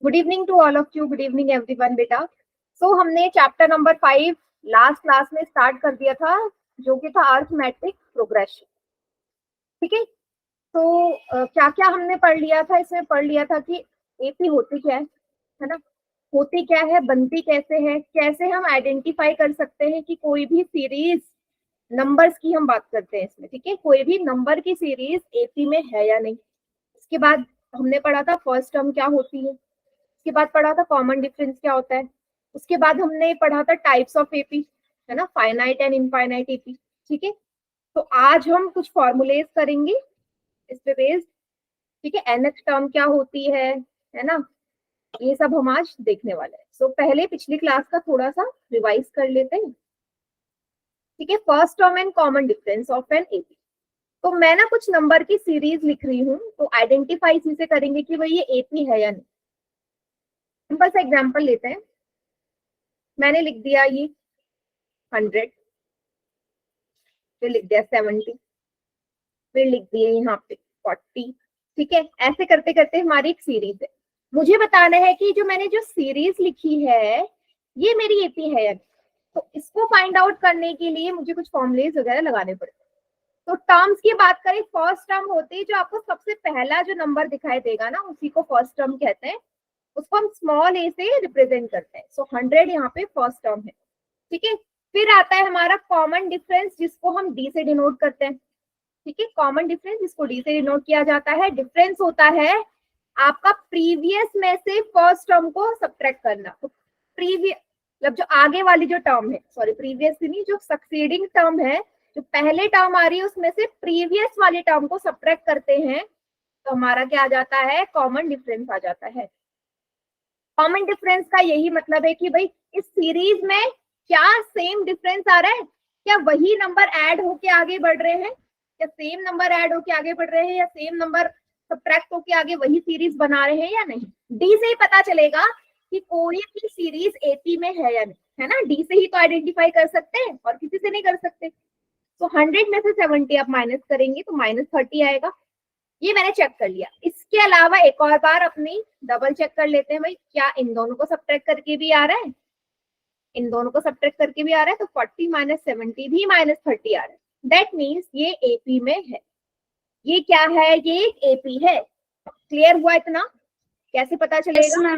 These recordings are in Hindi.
Good evening to all of you, good evening everyone बेटा। सो हमने चैप्टर नंबर 5 लास्ट क्लास में स्टार्ट कर दिया था, जो कि था अरिथमेटिक प्रोग्रेशन। ठीक है, तो क्या क्या हमने पढ़ लिया था? इसमें पढ़ लिया था कि एपी होती क्या है ना, होती क्या है, बनती कैसे है, कैसे हम आइडेंटिफाई कर सकते हैं कि कोई भी सीरीज नंबर्स की हम बात करते हैं इसमें। ठीक है, कोई भी नंबर की सीरीज एपी में है या नहीं। इसके बाद हमने पढ़ा था फर्स्ट टर्म क्या होती है, उसके बाद पढ़ा था कॉमन डिफरेंस क्या होता है, उसके बाद हमने पढ़ा था टाइप्स ऑफ एपी, है ना, फाइनाइट एंड इनफाइनाइट एपी। ठीक है, तो आज हम कुछ फॉर्मूलेज करेंगे इस पे बेस्ड। ठीक है, nth टर्म क्या होती है ना, ये सब हम आज देखने वाले हैं। सो पहले पिछली क्लास का थोड़ा सा रिवाइज कर लेते हैं। ठीक है, first term and common difference of an AP. तो मैं ना कुछ नंबर की सीरीज लिख रही हूँ, तो आइडेंटिफाई इसी से करेंगे कि भाई ये एपी है या नहीं। सिंपल सा एग्जांपल लेते हैं। मैंने लिख दिया ये 100, फिर लिख दिया 70, फिर लिख दिए यहाँ पे 40। ठीक है, ऐसे करते करते हमारी एक सीरीज है। मुझे बताना है कि जो मैंने जो सीरीज लिखी है ये मेरी एपी है या नहीं। तो इसको फाइंड आउट करने के लिए मुझे कुछ फॉर्मुलेज वगैरह लगाने पड़ते। तो टर्म्स की बात करें, फर्स्ट टर्म होती है जो आपको सबसे पहला जो नंबर दिखाई देगा ना, उसी को फर्स्ट टर्म कहते हैं। उसको हम स्मॉल ए से रिप्रेजेंट करते हैं। सो 100 यहाँ पे फर्स्ट टर्म है। ठीक है, फिर आता है हमारा कॉमन डिफरेंस, जिसको हम डी से डिनोट करते हैं। ठीक है, कॉमन डिफरेंस जिसको डी से डिनोट किया जाता है। डिफरेंस होता है आपका प्रीवियस में से फर्स्ट टर्म को सब्ट्रैक्ट करना। तो प्रीवियस मतलब जो आगे वाली जो टर्म है, सॉरी प्रीवियस नहीं, जो सक्सीडिंग टर्म है, जो पहले टर्म आ रही है उसमें से प्रीवियस वाली टर्म को सब्ट्रैक्ट करते हैं, तो हमारा क्या आ जाता है, कॉमन डिफरेंस आ जाता है। कॉमन डिफरेंस का यही मतलब है कि भाई इस सीरीज में क्या सेम डिफरेंस आ रहा है, क्या वही नंबर ऐड होके आगे बढ़ रहे हैं, क्या सेम नंबर ऐड होके आगे बढ़ रहे हैं, या सेम नंबर सब्ट्रैक्ट होके आगे वही सीरीज बना रहे हैं या नहीं। डी से ही पता चलेगा कि कोई भी सीरीज एपी में है या नहीं, है ना। डी से ही तो आइडेंटिफाई कर सकते हैं और किसी से नहीं कर सकते। तो 100 में से 70 आप माइनस करेंगे तो -30 आएगा। ये मैंने चेक कर लिया। इसके अलावा एक और बार अपनी डबल चेक कर लेते हैं, भाई क्या इन दोनों को सब्ट्रैक्ट करके भी आ रहा है, इन दोनों को सब्ट्रैक्ट करके भी आ रहा है, तो 40 माइनस 70 भी -30 आ रहा है। दैट मीन्स ये एपी में है। ये क्या है, ये एक एपी है। क्लियर हुआ इतना? कैसे पता चलेगा?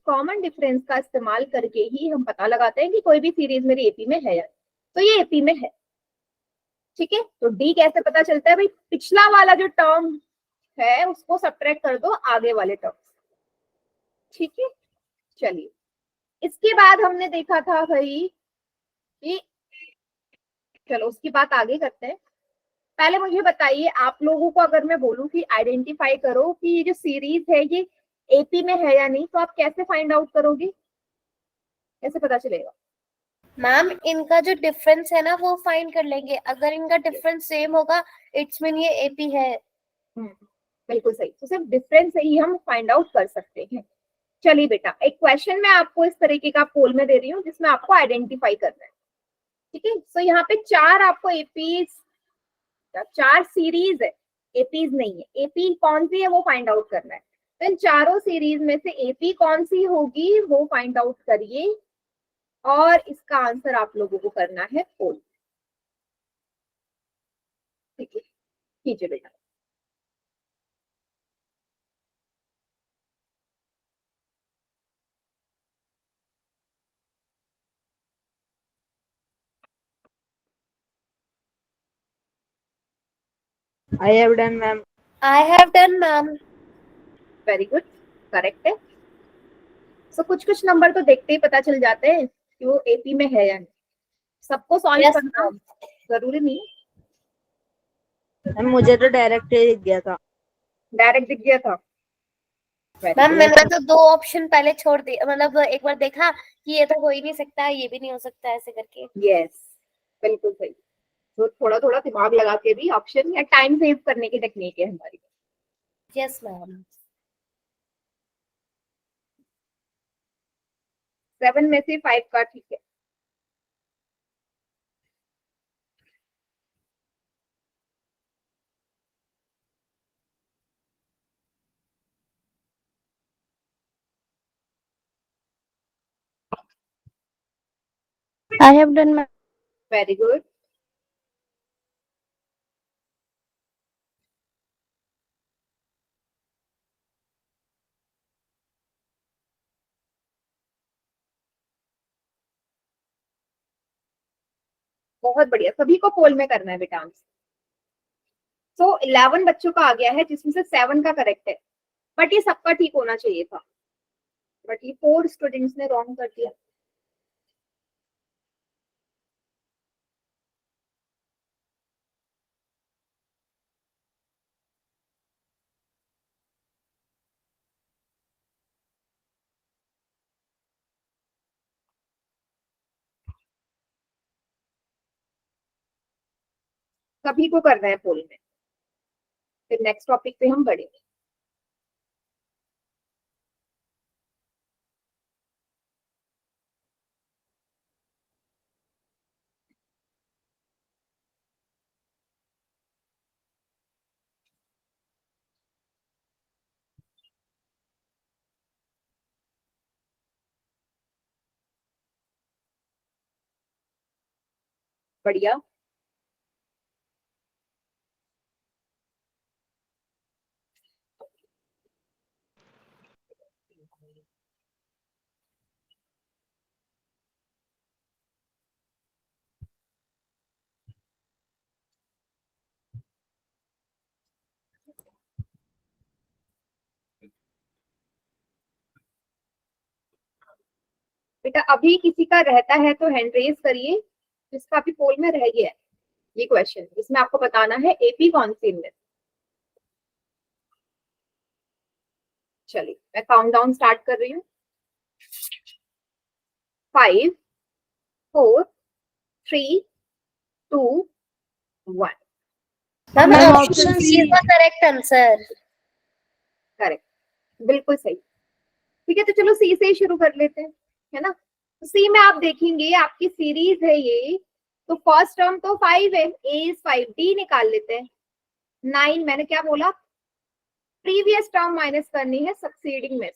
कॉमन डिफरेंस का इस्तेमाल करके ही हम पता लगाते हैं कि कोई भी सीरीज मेरी एपी में है या, तो ये एपी में है। ठीक है, तो डी कैसे पता चलता है, भाई पिछला वाला जो टर्म है उसको सब्ट्रैक्ट कर दो आगे वाले टर्म। ठीक है, चलिए इसके बाद हमने देखा था भाई कि, चलो उसकी बात आगे करते हैं। पहले मुझे बताइए, आप लोगों को अगर मैं बोलूं कि आइडेंटिफाई करो कि ये जो सीरीज है ये एपी में है या नहीं, तो आप कैसे फाइंड आउट करोगे, कैसे पता चलेगा? मैम इनका जो डिफरेंस है ना वो फाइंड कर लेंगे। अगर इनका डिफरेंस सेम होगा इट्स मीन ये एपी है। बिल्कुल सही, तो सिर्फ डिफरेंस से ही हम फाइंड आउट कर सकते हैं। चलिए बेटा, एक क्वेश्चन मैं आपको इस तरीके का पोल में दे रही हूँ जिसमें आपको आइडेंटिफाई करना है। ठीक है, सो यहाँ पे चार आपको एपीज, चार सीरीज है, एपीज नहीं है। एपी कौन सी है वो फाइंड आउट करना है। तो इन चारों सीरीज में से एपी कौन सी होगी वो फाइंड आउट करिए, और इसका आंसर आप लोगों को करना है पोल। ठीक है, कीजिए बेटा। I have done, ma'am. I have done, ma'am. Very good, correct है। सो कुछ कुछ नंबर तो देखते ही पता चल जाते हैं कि वो एपी में है या नहीं। सबको सॉल्व यस करना मैम। जरूरी नहीं है। मैम मुझे तो डायरेक्ट ही दिख गया था। डायरेक्ट दिख गया था? मैम मैंने तो दो ऑप्शन पहले छोड़ दिया, मतलब एक बार देखा कि ये तो हो ही नहीं सकता, ये भी नहीं हो सकता, ऐसे करके। यस, बिल्कुल सही। तो थोड़ा थोड़ा दिमाग लगा के भी ऑप्शन या टाइम सेव करने की टेक्निक है हमारी। Yes ma'am. 7 में से 5 का, ठीक है। I have done my. Very good. बहुत बढ़िया, सभी को पोल में करना है बेटा आंसर। सो 11 बच्चों का आ गया है जिसमें से 7 का करेक्ट है, बट ये सबका ठीक होना चाहिए था, बट ये 4 स्टूडेंट्स ने रॉन्ग कर दिया। सभी को करना है पोल में, फिर नेक्स्ट टॉपिक पे हम बढ़ेंगे। बढ़िया। बेटा अभी किसी का रहता है तो हैंड रेज करिए, जिसका भी पोल में रह गया है ये क्वेश्चन, इसमें आपको बताना है एपी कौन सी इनमें। चलिए मैं काउंट डाउन स्टार्ट कर रही हूँ। 5 4 3 2 1। Ma'am Ma'am, option option C C. Is the correct answer. Correct, बिल्कुल सही। ठीक है, तो चलो सी से ही शुरू कर लेते हैं, है ना। तो सी में आप देखेंगे आपकी सीरीज है ये, तो फर्स्ट टर्म तो 5 है, ए इज 5, डी निकाल लेते हैं। 9 मैंने क्या बोला, प्रीवियस टर्म माइनस करनी है सक्सीडिंग में।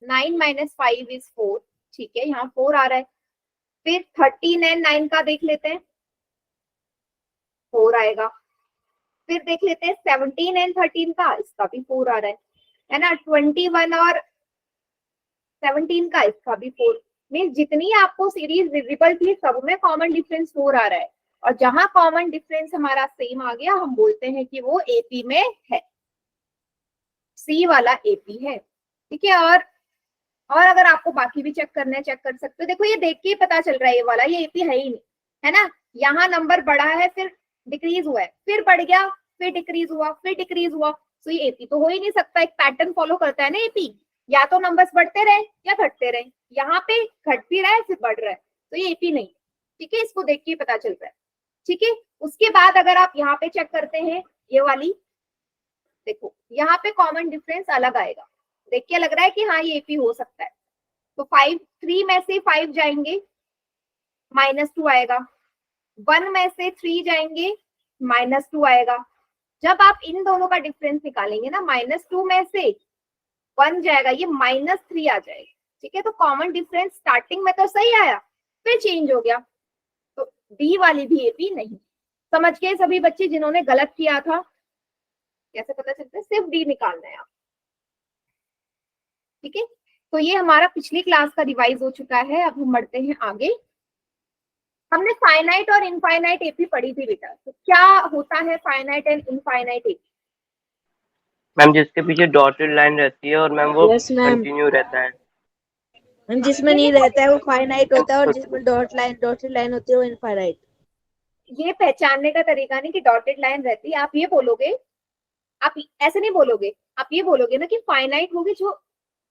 9 माइनस 5 इज 4, ठीक है, यहाँ 4 आ रहा है। फिर 13 एंड 9 का देख लेते हैं, 4 आएगा। फिर देख लेते हैं 17 एंड 13 का, इसका भी 4 आ रहा है ना। 21 और 17 का, इसका भी 4। मीन जितनी आपको सीरीज विजिबल थी सब में कॉमन डिफरेंस 4 आ रहा है, और जहां कॉमन डिफरेंस हमारा सेम आ गया हम बोलते हैं कि वो एपी में है, सी वाला एपी है। ठीक है, और अगर आपको बाकी भी चेक करना है चेक कर सकते हो। देखो ये देख के ही पता चल रहा है ये वाला ये एपी है ही नहीं, है ना। यहाँ नंबर बढ़ा है, फिर डिक्रीज हुआ है, फिर बढ़ गया, फिर डिक्रीज हुआ, फिर डिक्रीज हुआ, तो ये एपी तो हो ही नहीं सकता। एक पैटर्न फॉलो करता है ना एपी, या तो नंबर्स बढ़ते रहे या घटते रहे। यहाँ पे घट भी रहा है फिर बढ़ रहा है, तो ये एपी नहीं। ठीक है, इसको देख के पता चल रहा है। ठीक है, उसके बाद अगर आप यहाँ पे चेक करते हैं ये वाली, देखो यहाँ पे कॉमन डिफरेंस अलग आएगा, देख के लग रहा है कि हाँ ये एपी हो सकता है। तो 3 में से 5 जाएंगे, -2 आएगा। 1 में से 3 जाएंगे, -2 आएगा। जब आप इन दोनों का डिफरेंस निकालेंगे ना, -2 में से 1 जाएगा, ये -3 आ जाएगा। ठीक है, तो कॉमन डिफरेंस स्टार्टिंग में तो सही आया, फिर चेंज हो गया, तो डी वाली भी एपी नहीं। समझ गए सभी बच्चे जिन्होंने गलत किया था, कैसे पता चलता है, सिर्फ डी निकालना है आप। ठीक है, तो ये हमारा पिछली क्लास का रिवाइज हो चुका है। अब हम बढ़ते हैं आगे। हमने फाइनाइट और इनफाइनाइट एपी पढ़ी थी बेटा, तो क्या होता है finite and infinite AP? Ma'am जिसके पीछे डॉटेड लाइन रहती है और मैम वो Yes, ma'am. कंटिन्यू रहता है। मैम जिसमें नहीं रहता है वो फाइनाइट होता है, और जिसमें डॉटेड लाइन होती है वो इनफाइनाइट। ये पहचानने का तरीका नहीं कि डॉटेड लाइन रहती है, आप ये बोलोगे, आप ऐसे नहीं बोलोगे, आप ये बोलोगे ना कि फाइनाइट होगी जो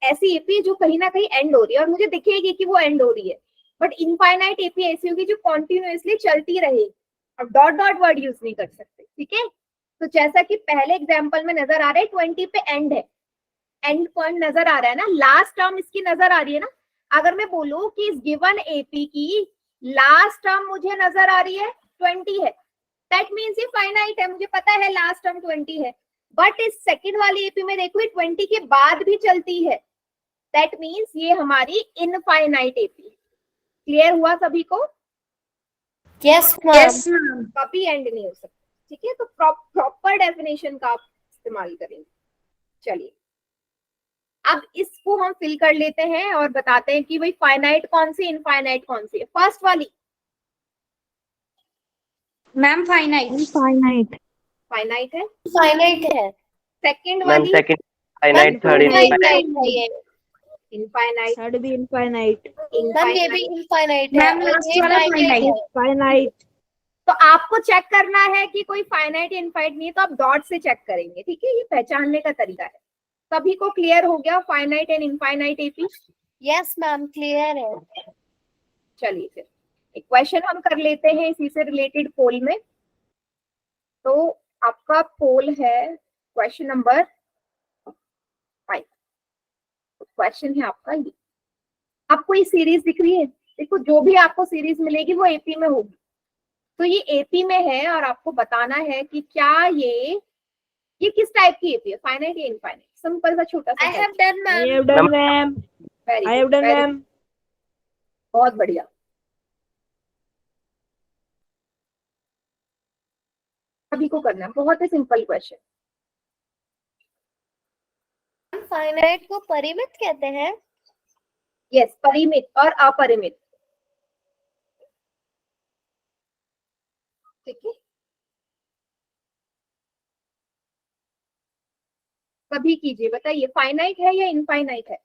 ऐसी एपी जो कहीं ना कहीं एंड हो रही है और मुझे दिखेगी कि वो एंड हो रही है। बट इनफाइनाइट एपी ऐसी होगी जो कॉन्टिन्यूअसली चलती रहेगी, और डॉट डॉट वर्ड यूज नहीं कर सकते। ठीक है, तो जैसा कि पहले एग्जाम्पल में नजर आ रहा है 20 पे एंड है, एंड पॉइंट नजर आ रहा है ना, लास्ट टर्म इसकी नजर आ रही है ना। अगर मैं बोलूं कि इस गिवन एपी की लास्ट टर्म मुझे नजर आ रही है 20 है, दैट मीन्स ये फाइनाइट है, मुझे पता है लास्ट टर्म 20 है। बट इस सेकंड वाली एपी में देखो ये 20 के बाद भी चलती है, दैट मीन्स ये हमारी इनफाइनाइट एपी। क्लियर हुआ सभी को? Yes ma'am. Yes ma'am. कभी एंड नहीं हो सकता, ठीक है। तो प्रॉपर डेफिनेशन का आप इस्तेमाल करेंगे। चलिए अब इसको हम फिल कर लेते हैं और बताते हैं कि भाई फाइनाइट कौन सी, इनफाइनाइट कौन सी है। फर्स्ट वाली मैम फाइनाइट। फाइनाइट है। फाइनाइट है। सेकंड मैम वाली second ma'am finite, third infinite infinite. है ये। इनफाइनाइट। थर्ड भी इनफाइनाइट। मैम ये भी इनफाइनाइट है मैम और लास्ट ये वाला फाइनाइट है। फाइनाइट। तो आपको चेक करना है कि कोई फाइनाइट या इनफाइनाइट नहीं है, तो आप डॉट से चेक करेंगे, ठीक है। ये पहचानने का तरीका है। सभी को क्लियर हो गया finite and infinite AP? Yes ma'am clear है। चलिए फिर एक क्वेश्चन हम कर लेते हैं इसी से रिलेटेड पोल में। तो आपका पोल है क्वेश्चन नंबर 5। क्वेश्चन है आपका ये, आपको ये सीरीज दिख रही है? देखो जो भी आपको सीरीज मिलेगी वो एपी में होगी। तो ये एपी में है और आपको बताना है कि क्या ये किस टाइप की एपी है, फाइनाइट या इनफाइनाइट। सिंपल सा छोटा सा। I have done I ma'am. have done ma'am. Very I have done ma'am. बहुत बढ़िया। सभी को करना है, बहुत ही सिंपल क्वेश्चन। फाइनाइट को परिमित कहते हैं। यस, परिमित और अपरिमित, ठीक है। सभी कीजिए, बताइए फाइनाइट है या इनफाइनाइट है?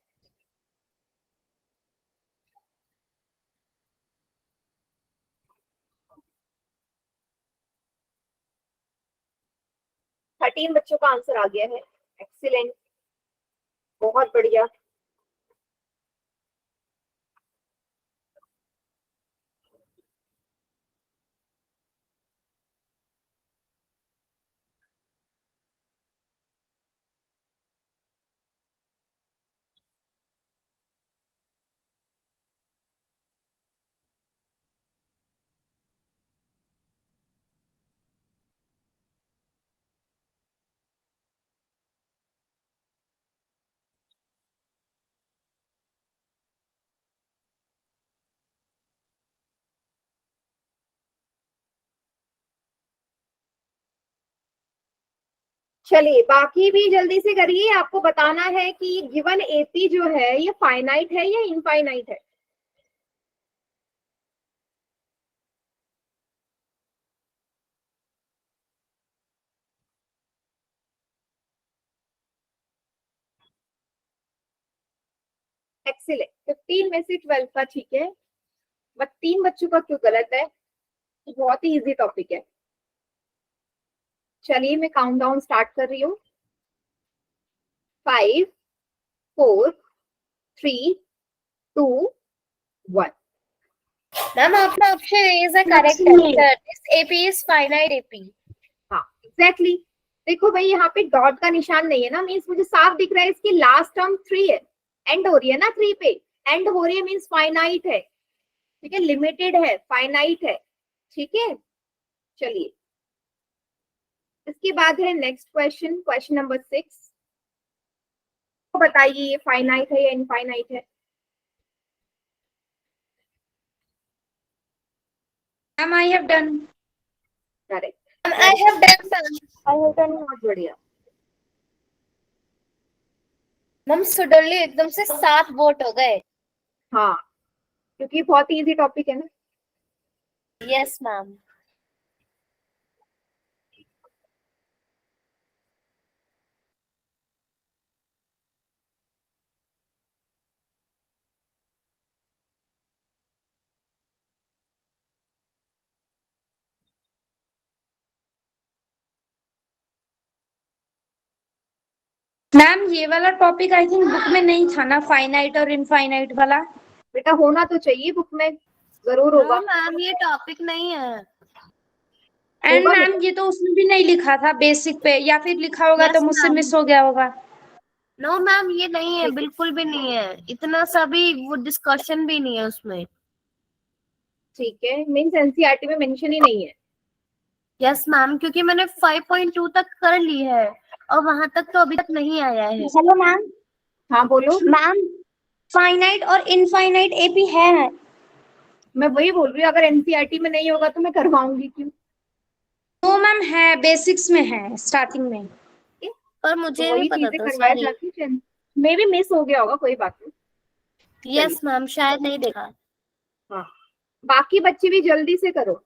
थर्टीन बच्चों का आंसर आ गया है। एक्सीलेंट, बहुत बढ़िया। चलिए बाकी भी जल्दी से करिए। आपको बताना है कि गिवन एपी जो है ये फाइनाइट है या इनफाइनाइट है। एक्सीलेंट, 15 में से 12 का ठीक है, बट 3 बच्चों का क्यों गलत है? बहुत ही इजी टॉपिक है। चलिए मैं काउंटडाउन स्टार्ट कर रही हूँ। 5 4 3 2 1। मैम आपका option A is a correct answer. This AP is finite AP. हाँ एग्जैक्टली। देखो भाई यहाँ पे डॉट का निशान नहीं है ना, मीन्स मुझे साफ दिख रहा है इसकी लास्ट टर्म 3 है, एंड हो रही है ना 3 पे, एंड हो रही है मीन्स फाइनाइट है, ठीक है, लिमिटेड है, फाइनाइट है, ठीक है। चलिए इसके बाद है नेक्स्ट क्वेश्चन, क्वेश्चन नंबर 6। तो बताइए ये फाइनाइट है या इनफाइनाइट है? Ma'am I have done। Correct, I have done ma'am. बहुत बढ़िया। मैम सडनली एकदम से 7 वोट हो गए। हाँ क्योंकि बहुत इजी टॉपिक है ना। Yes ma'am. मैम ये वाला टॉपिक आई थिंक बुक में नहीं था ना, फाइनाइट और इनफाइनाइट वाला। बेटा होना तो चाहिए बुक में, जरूर होगा। मैम ये टॉपिक नहीं है। एंड होगा मैम ये तो उसमें भी नहीं लिखा था बेसिक पे, या फिर लिखा होगा Yes, तो मुझसे ma'am. मिस हो गया होगा। नो मैम ये नहीं है, बिल्कुल भी नहीं है। इतना सा भी वो डिस्कशन भी नहीं है उसमें। ठीक है, मीन्स एनसीईआरटी में मेंशन ही नहीं है। यस मैम, क्योंकि मैंने 5.2 तक कर ली है और वहां तक तो अभी तक नहीं आया है। Hello ma'am. हाँ बोलो। मैम फाइनाइट और इनफाइनाइट एपी है। मैं वही बोल रही हूँ, अगर एनसीईआरटी में नहीं होगा तो मैं करवाऊंगी क्यों? तो मैम है, बेसिक्स में है, स्टार्टिंग में। पर तो मुझे नहीं वही पता चीजें था, करवाए सॉरी। जाती हैं, मे भी मिस हो गया होगा, कोई बात नहीं। यस मैम, शायद नहीं देखा। हाँ, बाकी बच्चे भी जल्दी से करो।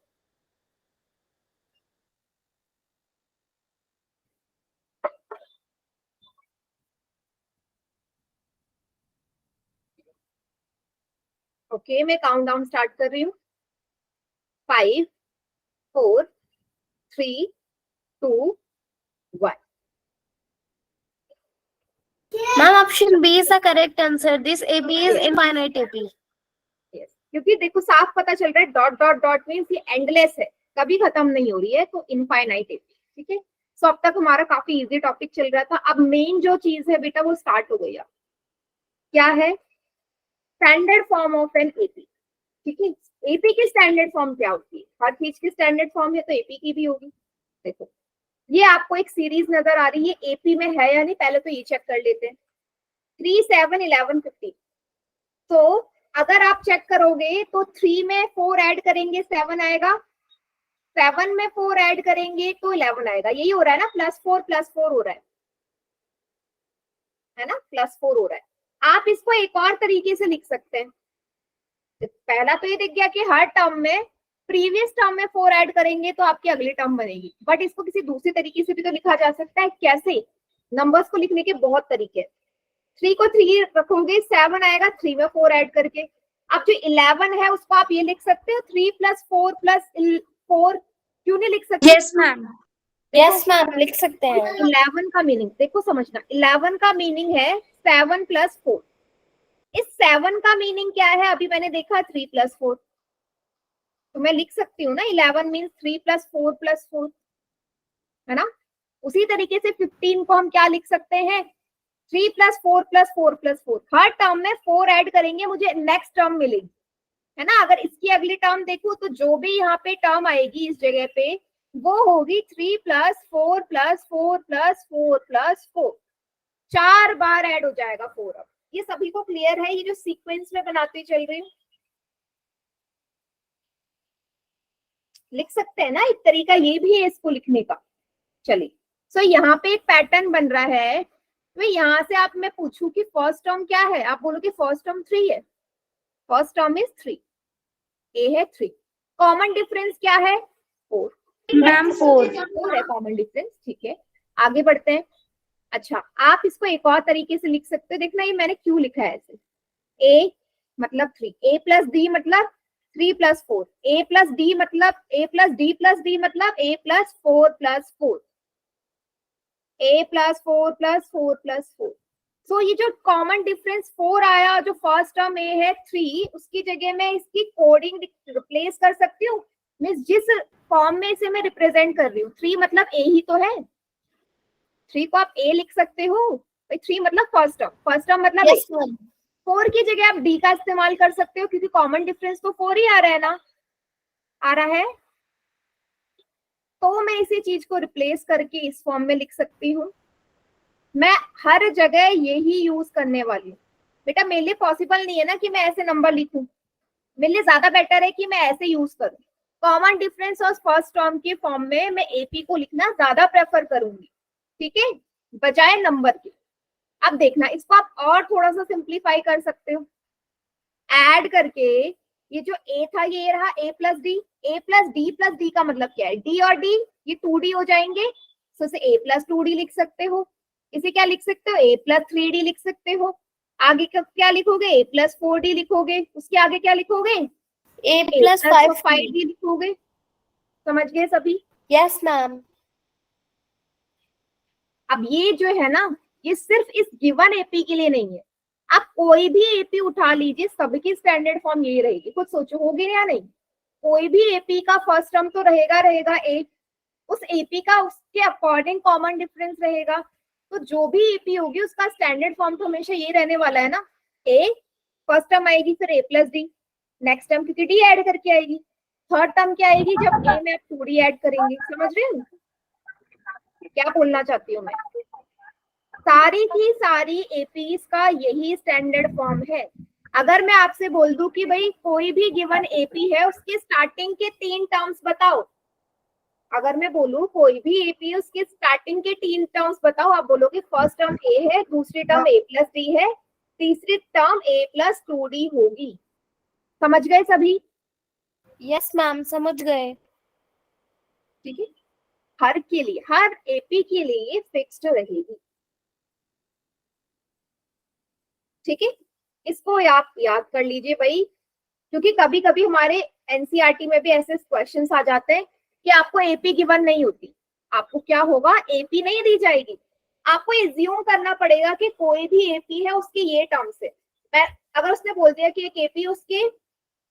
ओके, मैं काउंट डाउन स्टार्ट कर रही हूँ। 5 4 3 2 1। Ma'am option B is the correct answer, this AP is infinite AP. Yes. क्योंकि देखो साफ पता चल रहा है, डॉट डॉट डॉट मीन्स ये एंडलेस है, कभी खत्म नहीं हो रही है, तो इनफाइनाइट एपी। ठीक है, सो अब तक हमारा काफी इजी टॉपिक चल रहा था। अब मेन जो चीज है बेटा वो स्टार्ट हो गई। अब क्या है? Standard form of an AP. ठीक है, एपी की स्टैंडर्ड फॉर्म क्या होती है? हर चीज की स्टैंडर्ड फॉर्म है, तो एपी की भी होगी। देखो, ये आपको एक सीरीज नजर आ रही है, एपी में है या नहीं, पहले तो ये चेक कर लेते हैं। 3 7 11 15। तो अगर आप चेक करोगे तो 3 में 4 ऐड करेंगे 7 आएगा, 7 में 4 ऐड करेंगे तो 11 आएगा। यही हो रहा है ना, +4 हो रहा है ना, +4 हो रहा है। आप इसको एक और तरीके से लिख सकते हैं। पहला तो ये दिख गया कि हर टर्म में प्रीवियस टर्म में 4 ऐड करेंगे तो आपकी अगली टर्म बनेगी, बट इसको किसी दूसरी तरीके से भी तो लिखा जा सकता है। कैसे? नंबर्स को लिखने के बहुत तरीके हैं। 3 को 3 रखोगे 7 आएगा, 3 में 4 ऐड करके। अब जो 11 है उसको आप ये लिख सकते हो 3 + 4 + 4। क्यों नहीं लिख सकते? Yes ma'am. यस मैम, लिख सकते हैं। 11 का मीनिंग देखो, समझना। 11 का मीनिंग है 7 + 4। इस 7 का मीनिंग क्या है? अभी मैंने देखा 3 + 4, तो मैं लिख सकती हूँ ना 11 मीन्स 3 + 4 + 4, है ना। उसी तरीके से 15 को हम क्या लिख सकते हैं? 3 + 4 + 4 + 4। हर टर्म में 4 ऐड करेंगे, मुझे नेक्स्ट टर्म मिलेगी, है ना। अगर इसकी अगली टर्म देखूं तो जो भी यहाँ पे टर्म आएगी इस जगह पे, वो होगी 3 + 4 + 4 + 4 + 4। 4 बार ऐड हो जाएगा 4। अब ये सभी को क्लियर है? ये जो सीक्वेंस में बनाती चल रही हूँ, लिख सकते हैं ना, एक तरीका ये भी है इसको लिखने का। चलिए, सो यहाँ पे एक पैटर्न बन रहा है। तो यहाँ से आप मैं पूछूं कि फर्स्ट टर्म क्या है, आप बोलोगे फर्स्ट टर्म 3 है। फर्स्ट टर्म इज 3, ए है 3। कॉमन डिफरेंस क्या है? 4। मैम 4। 4 है कॉमन डिफरेंस। ठीक है, आगे बढ़ते हैं। अच्छा, आप इसको एक और तरीके से लिख सकते हो। देखना ये मैंने क्यों लिखा है ऐसे। ए मतलब 3, A + D मतलब 3 + 4, A + D मतलब A + D + D मतलब A + 4 + 4, A + 4 + 4 + 4। सो ये जो कॉमन डिफरेंस 4 आया, जो फर्स्ट टर्म ए है 3, उसकी जगह में इसकी कोडिंग रिप्लेस कर सकती हूँ। मींस जिस फॉर्म में इसे मैं रिप्रेजेंट कर रही हूँ, 3 मतलब ए ही तो है, 3 को आप ए लिख सकते हो। 3 मतलब फर्स्ट टर्म मतलब यस मैम। 4 की जगह आप डी का इस्तेमाल कर सकते हो, क्योंकि कॉमन डिफरेंस तो 4 ही आ रहा है ना, आ रहा है। तो मैं इसी चीज को रिप्लेस करके इस फॉर्म में लिख सकती हूँ। मैं हर जगह यही यूज करने वाली हूँ बेटा। मेरे लिए पॉसिबल नहीं है ना कि मैं ऐसे नंबर लिखूं, मेरे लिए ज्यादा बेटर है कि मैं ऐसे यूज करूं। कॉमन डिफरेंस और फर्स्ट टर्म के फॉर्म में मैं एपी को लिखना ज्यादा प्रेफर करूंगी, ठीक है, बजाय नंबर के। अब देखना, इसको आप और थोड़ा सा सिंप्लीफाई कर सकते हो। ऐड करके ये जो ए था ये रहा A + D। A + D + D का मतलब क्या है? D और D ये 2D हो जाएंगे, तो इसे A + 2D लिख सकते हो। इसे क्या लिख सकते हो? A + 3D लिख सकते हो। आगे क्या लिखोगे? A + 4D लिखोगे। उसके आगे क्या लिखोगे? A A + + 5D। 5D लिखोगे। समझ गए सभी? Yes ma'am. अब ये जो है ना, ये सिर्फ इस गिवन एपी के लिए नहीं है। आप कोई भी एपी उठा लीजिए, सबकी स्टैंडर्ड फॉर्म यही रहेगी। कुछ सोचो, होगी या नहीं? कोई भी एपी का फर्स्ट टर्म तो रहेगा ए, उस एपी का उसके अकॉर्डिंग कॉमन डिफरेंस रहेगा। तो जो भी एपी होगी उसका स्टैंडर्ड फॉर्म तो हमेशा ये रहने वाला है ना, ए फर्स्ट टर्म आएगी, फिर A + D, नेक्स्ट टर्म क्योंकि D ऐड करके आएगी। थर्ड टर्म क्या आएगी? जब A में आप 2D ऐड करेंगे। समझ रहे हो क्या बोलना चाहती हूँ मैं? सारी की सारी एपीज का यही स्टैंडर्ड फॉर्म है। अगर मैं आपसे बोल दूं कि भाई कोई भी गिवन एपी है उसके स्टार्टिंग के 3 टर्म्स बताओ, अगर मैं बोलूं कोई भी एपी है उसके स्टार्टिंग के 3 टर्म्स बताओ, आप बोलोगे फर्स्ट टर्म ए है, दूसरी टर्म ए प्लस डी है, तीसरी टर्म ए प्लस 2d होगी। समझ गए सभी? यस मैम, समझ गए। ठीक है, हर के लिए, हर एपी के लिए ये फिक्स्ड रहेगी। ठीक है, इसको आप याद कर लीजिए भाई, क्योंकि कभी कभी हमारे एनसीईआरटी में भी ऐसे क्वेश्चंस आ जाते हैं कि आपको एपी गिवन नहीं होती, आपको क्या होगा, एपी नहीं दी जाएगी, आपको एज्यूम करना पड़ेगा कि कोई भी एपी है उसके ये टर्म्स है। मैं अगर उसने बोल दिया कि एक एपी उसके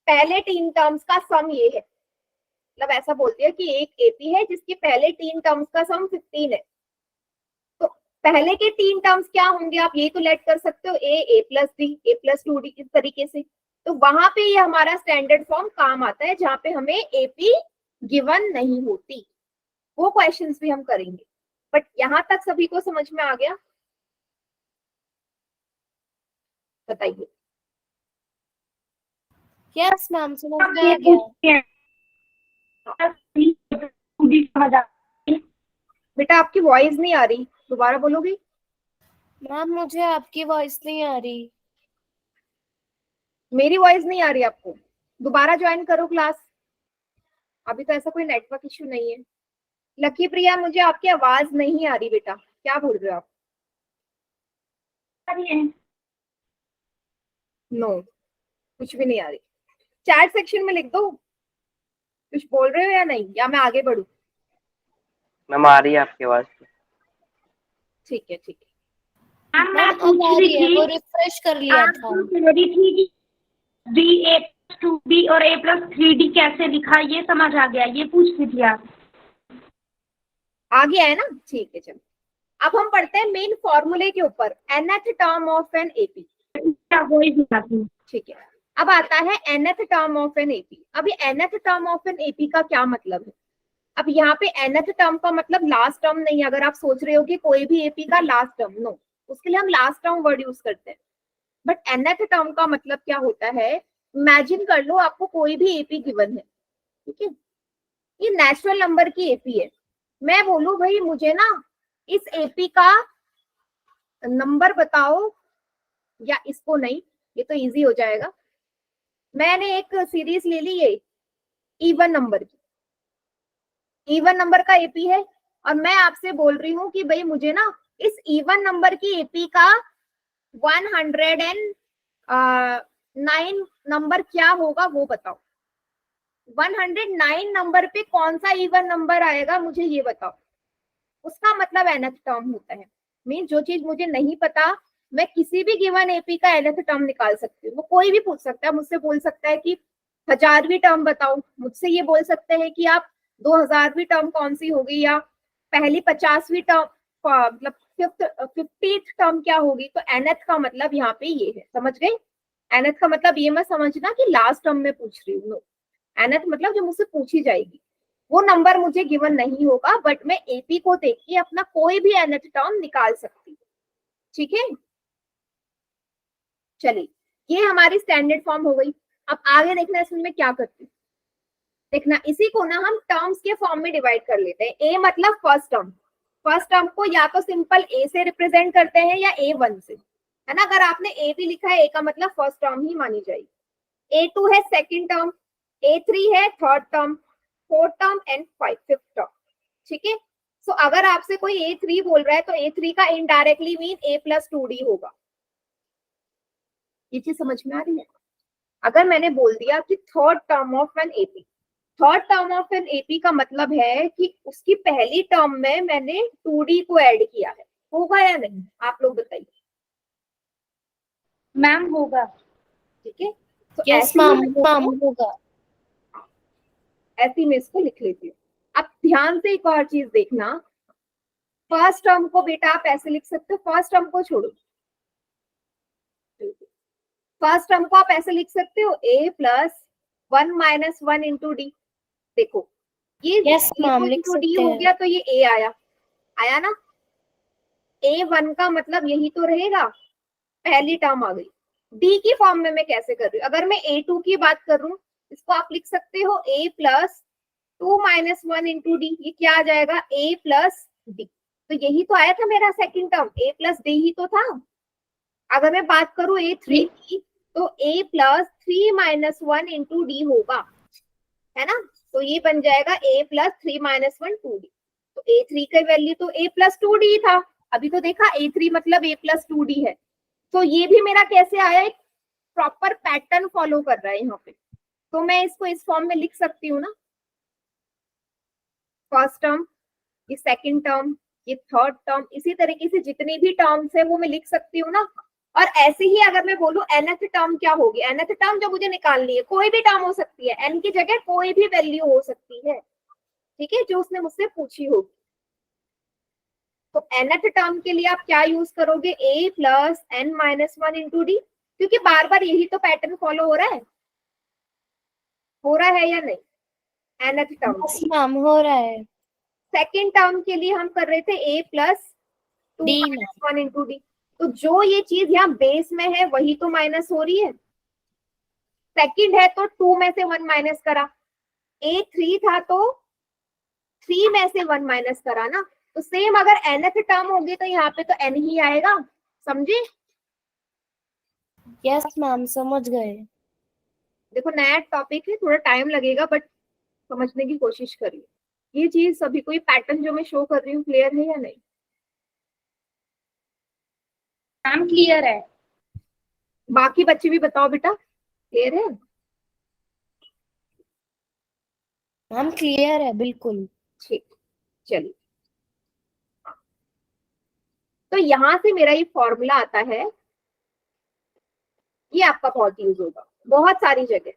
पहले 3 टर्म्स का सम ये है, मतलब ऐसा बोल दिया कि एक एपी है जिसके पहले 3 टर्म्स का सम 15 है, तो पहले के 3 टर्म्स क्या होंगे आप ये तो लेट कर सकते हो, ए प्लस डी, ए प्लस 2d, इस तरीके से। तो वहां पे ये हमारा स्टैंडर्ड फॉर्म काम आता है जहां पे हमें एपी गिवन नहीं होती, वो क्वेश्चंस भी हम करेंगे। बट यहां तक सभी को समझ में आ गया? बताइए। यस मैम, समझ में आ गया। बेटा आपकी वॉइस नहीं आ रही, दोबारा बोलोगी? मैम मुझे आपकी वॉइस नहीं आ रही। मेरी वॉइस नहीं आ रही आपको? दोबारा ज्वाइन करो क्लास, अभी तो ऐसा कोई नेटवर्क इश्यू नहीं है। लकी प्रिया मुझे आपकी आवाज नहीं आ रही बेटा, क्या बोल रहे हो आप? नो, कुछ भी नहीं आ रही। चैट सेक्शन में लिख दो कुछ बोल रहे हो या नहीं, या मैं आगे बढ़ू? मैम आ रही है आपकी आवाज। ठीक है ठीक है। मैम अब आ रही है, वो रिफ्रेश कर लिया था। डी ए प्लस 2d और ए प्लस 3d कैसे लिखा, ये समझ आ गया, ये पूछ रही थी आप। आ गया है ना? ठीक है चलो, अब हम पढ़ते हैं मेन फॉर्मूले के ऊपर, nth term of an AP. ठीक है, अब आता है nth term of an AP. अब ये nth term of an AP का क्या मतलब है? अब यहाँ पे nth टर्म का मतलब लास्ट टर्म नहीं, अगर आप सोच रहे हो कि कोई भी एपी का लास्ट टर्म, नो, उसके लिए हम लास्ट टर्म वर्ड यूज करते हैं। बट nth टर्म का मतलब क्या होता है, इमेजिन कर लो आपको कोई भी एपी गिवन है, ठीक है, ये नेचुरल नंबर की एपी है, मैं बोलूं भाई मुझे ना इस एपी का नंबर बताओ, या इसको नहीं, ये तो इजी हो जाएगा, मैंने एक सीरीज ले ली है इवन नंबर की, इवन नंबर का एपी है, और मैं आपसे बोल रही हूँ कि भाई मुझे ना इस इवन नंबर की एपी का 109 नंबर क्या होगा वो बताओ। 109 नंबर पे कौन सा इवन नंबर आएगा मुझे ये बताओ, उसका मतलब nth टर्म होता है। मीन जो चीज मुझे नहीं पता, मैं किसी भी गिवन एपी का nth टर्म निकाल सकती हूँ। वो कोई भी पूछ सकता है, मुझसे बोल सकता है कि 1000वीं टर्म बताओ, मुझसे ये बोल सकते हैं कि आप 2000वीं टर्म कौन सी होगी, या पहली 50वीं टर्म, मतलब 50th टर्म क्या होगी। तो nth का मतलब यहाँ पे ये है, समझ गए? nth का मतलब ये मत समझना कि लास्ट टर्म में पूछ रही हूँ, nth मतलब जो मुझसे पूछी जाएगी वो नंबर मुझे गिवन नहीं होगा, बट मैं एपी को देख के अपना कोई भी nth टर्म निकाल सकती हूँ। ठीक है, चलिए ये हमारी स्टैंडर्ड फॉर्म हो गई। अब आगे देखना इसमें मैं क्या करती हूँ, देखना इसी को ना हम टर्म्स के फॉर्म में डिवाइड कर लेते हैं। ए मतलब फर्स्ट टर्म, फर्स्ट टर्म को या तो सिंपल ए से रिप्रेजेंट करते हैं या A1 से, है ना। अगर आपने ए भी लिखा है, ए का मतलब फर्स्ट टर्म ही मानी जाएगी। A2 है सेकंड टर्म, A3 है third term, fourth term and fifth term. ठीक है, सो अगर आपसे कोई A3 बोल रहा है तो A3 का indirectly mean A plus 2d होगा। ये चीज समझ में आ रही है? अगर मैंने बोल दिया कि third term of an AP, third term of an AP का मतलब है कि उसकी पहली टर्म में मैंने 2d को ऐड किया है, होगा या नहीं? आप लोग बताइए। मैम होगा। ठीक है, तो यस मैम होगा। ऐसी मैं इसको लिख लेती हूँ। अब ध्यान से एक और चीज देखना, फर्स्ट टर्म को बेटा आप ऐसे लिख सकते हो, फर्स्ट टर्म को छोड़ो, फर्स्ट टर्म को आप ऐसे लिख सकते हो a plus 1 minus 1 into D. देखो ये यस मैम लिख सकते हो हैं। गया तो ये a आया ना, A1 का मतलब यही तो रहेगा, पहली टर्म आ गई, डी की फॉर्म में मैं कैसे कर रही हूँ? अगर मैं A2 की बात कर रही हूँ, इसको आप लिख सकते हो A plus 2 minus 1 into D. ये क्या आ जाएगा? A plus D. तो यही तो आया था मेरा second term, A plus D ही तो था। अगर मैं बात करूं A3 की, तो A plus 3 minus 1 into D होगा, है ना? तो ये बन जाएगा A प्लस 3 माइनस 1 2 डी। तो A3 का वैल्यू तो A प्लस 2 डी था। अभी तो देखा A3 मतलब A प्लस 2 डी है। तो ये भी मेरा कैसे आया? एक प्रॉपर पैटर्न फॉलो कर रहा है यहाँ पे। तो मैं इसको इस फॉर्म में लिख सकती हूँ ना, फर्स्ट टर्म, ये सेकंड टर्म, ये थर्ड टर्म, इसी तरीके से जितनी भी टर्म्स है वो मैं लिख सकती हूँ ना। और ऐसे ही अगर मैं बोलूं nth टर्म क्या होगी, nth टर्म जो मुझे निकालनी है, कोई भी टर्म हो सकती है, n की जगह कोई भी वैल्यू हो सकती है, ठीक है, जो उसने मुझसे पूछी होगी। तो nth टर्म के लिए आप क्या यूज करोगे? a plus n minus 1 into D, क्योंकि बार बार यही तो पैटर्न फॉलो हो रहा है या नहीं? nth टर्म यस मैम हो रहा है। सेकेंड टर्म के लिए हम कर रहे थे a plus 2 D minus 1 into D. तो जो ये चीज यहाँ बेस में है वही तो माइनस हो रही है। सेकंड है तो 2 में से 1 माइनस करा, A3 था तो 3 में से 1 माइनस करा ना। तो सेम अगर nth टर्म होगी तो यहाँ पे तो n ही आएगा, समझे? यस मैम समझ गए। देखो नया टॉपिक है, थोड़ा टाइम लगेगा, बट समझने की कोशिश करिए। ये चीज सभी को, ये पैटर्न जो मैं शो कर रही हूँ, क्लियर है या नहीं? मैम क्लियर है। बाकी बच्चे भी बताओ बेटा, क्लियर है? मैम क्लियर है बिल्कुल। ठीक, चलिए। तो यहां से मेरा ये फॉर्मूला आता है, ये आपका बहुत यूज होगा बहुत सारी जगह,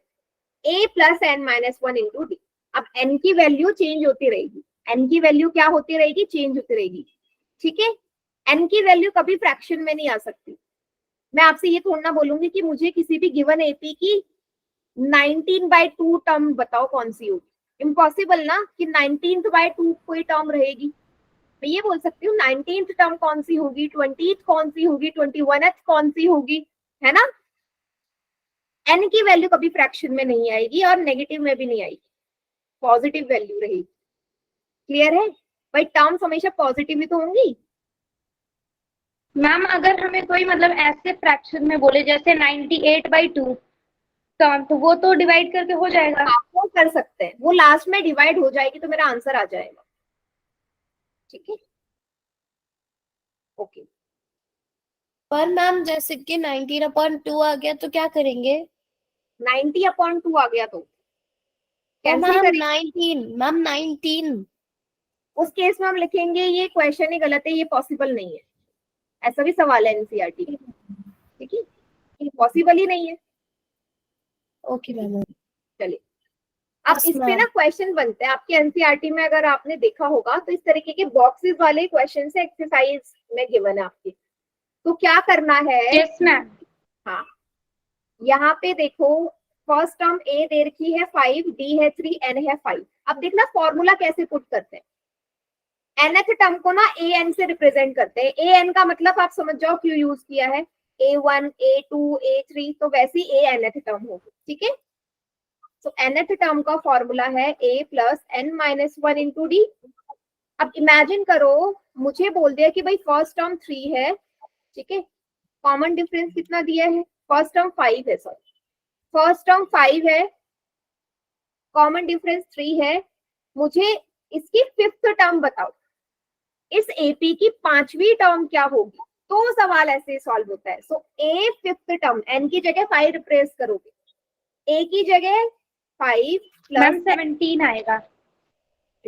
a plus n minus 1 into D. अब n की वैल्यू चेंज होती रहेगी, n की वैल्यू क्या होती रहेगी? चेंज होती रहेगी, ठीक है। n की वैल्यू कभी फ्रैक्शन में नहीं आ सकती। मैं आपसे ये थोड़ा ना बोलूंगी कि मुझे किसी भी गिवन एपी की 19/2 टर्म बताओ कौन सी होगी, इम्पॉसिबल ना कि 19th/2 कोई टर्म रहेगी। मैं ये बोल सकती हूँ 19th टर्म कौन सी होगी, 20th कौन सी होगी, 21th कौन सी होगी, है ना। n की वैल्यू कभी फ्रैक्शन में नहीं आएगी और नेगेटिव में भी नहीं आएगी, पॉजिटिव वैल्यू रहेगी। क्लियर है भाई? टर्म्स हमेशा पॉजिटिव ही तो होंगी। मैम अगर हमें कोई मतलब ऐसे फ्रैक्शन में बोले जैसे 98/2 तो वो तो डिवाइड करके हो जाएगा। आप वो कर सकते हैं, वो लास्ट में डिवाइड हो जाएगी तो मेरा आंसर आ जाएगा, ठीक है, ओके। पर मैम जैसे कि 19/2 आ गया तो क्या करेंगे? 90/2 आ गया तो कैंसिल मैम करेंगे। 19 मैम 19। उस केस में हम लिखेंगे ये क्वेश्चन ही गलत है, ये पॉसिबल नहीं है। ऐसा भी सवाल है एनसीईआरटी में, ठीक है, ये पॉसिबल ही नहीं है। Okay ma'am. चलिए, अब Yes, इस पे ma'am. ना क्वेश्चन बनते हैं आपके एनसीईआरटी में, अगर आपने देखा होगा तो इस तरीके के बॉक्सेस वाले क्वेश्चन से एक्सरसाइज में गिवन है आपके। तो क्या करना है? Yes ma'am. हाँ, यहाँ पे देखो, फर्स्ट टर्म a दे रखी है 5, d है 3, n है 5। अब देखना फॉर्मूला कैसे पुट करते हैं। nth टर्म को ना a n से रिप्रेजेंट करते हैं। a n का मतलब आप समझ जाओ क्यों यूज किया है, a1 a2 a3, तो वैसी a nth टर्म होगी, ठीक है। तो nth टर्म का फॉर्मूला है a plus n minus 1 into D. अब इमेजिन करो, मुझे बोल दिया कि भाई फर्स्ट टर्म 3 है, ठीक है, कॉमन डिफरेंस कितना दिया है? फर्स्ट टर्म 5 है, सॉरी फर्स्ट टर्म 5 है, कॉमन डिफरेंस 3 है। मुझे इसकी फिफ्थ टर्म बताओ, इस एपी की 5वीं टर्म क्या होगी? तो सवाल ऐसे सॉल्व होता है। सो ए फिफ्थ टर्म, एन की जगह 5 रिप्लेस करोगे, ए की जगह 5 मैम प्लस 17 आएगा।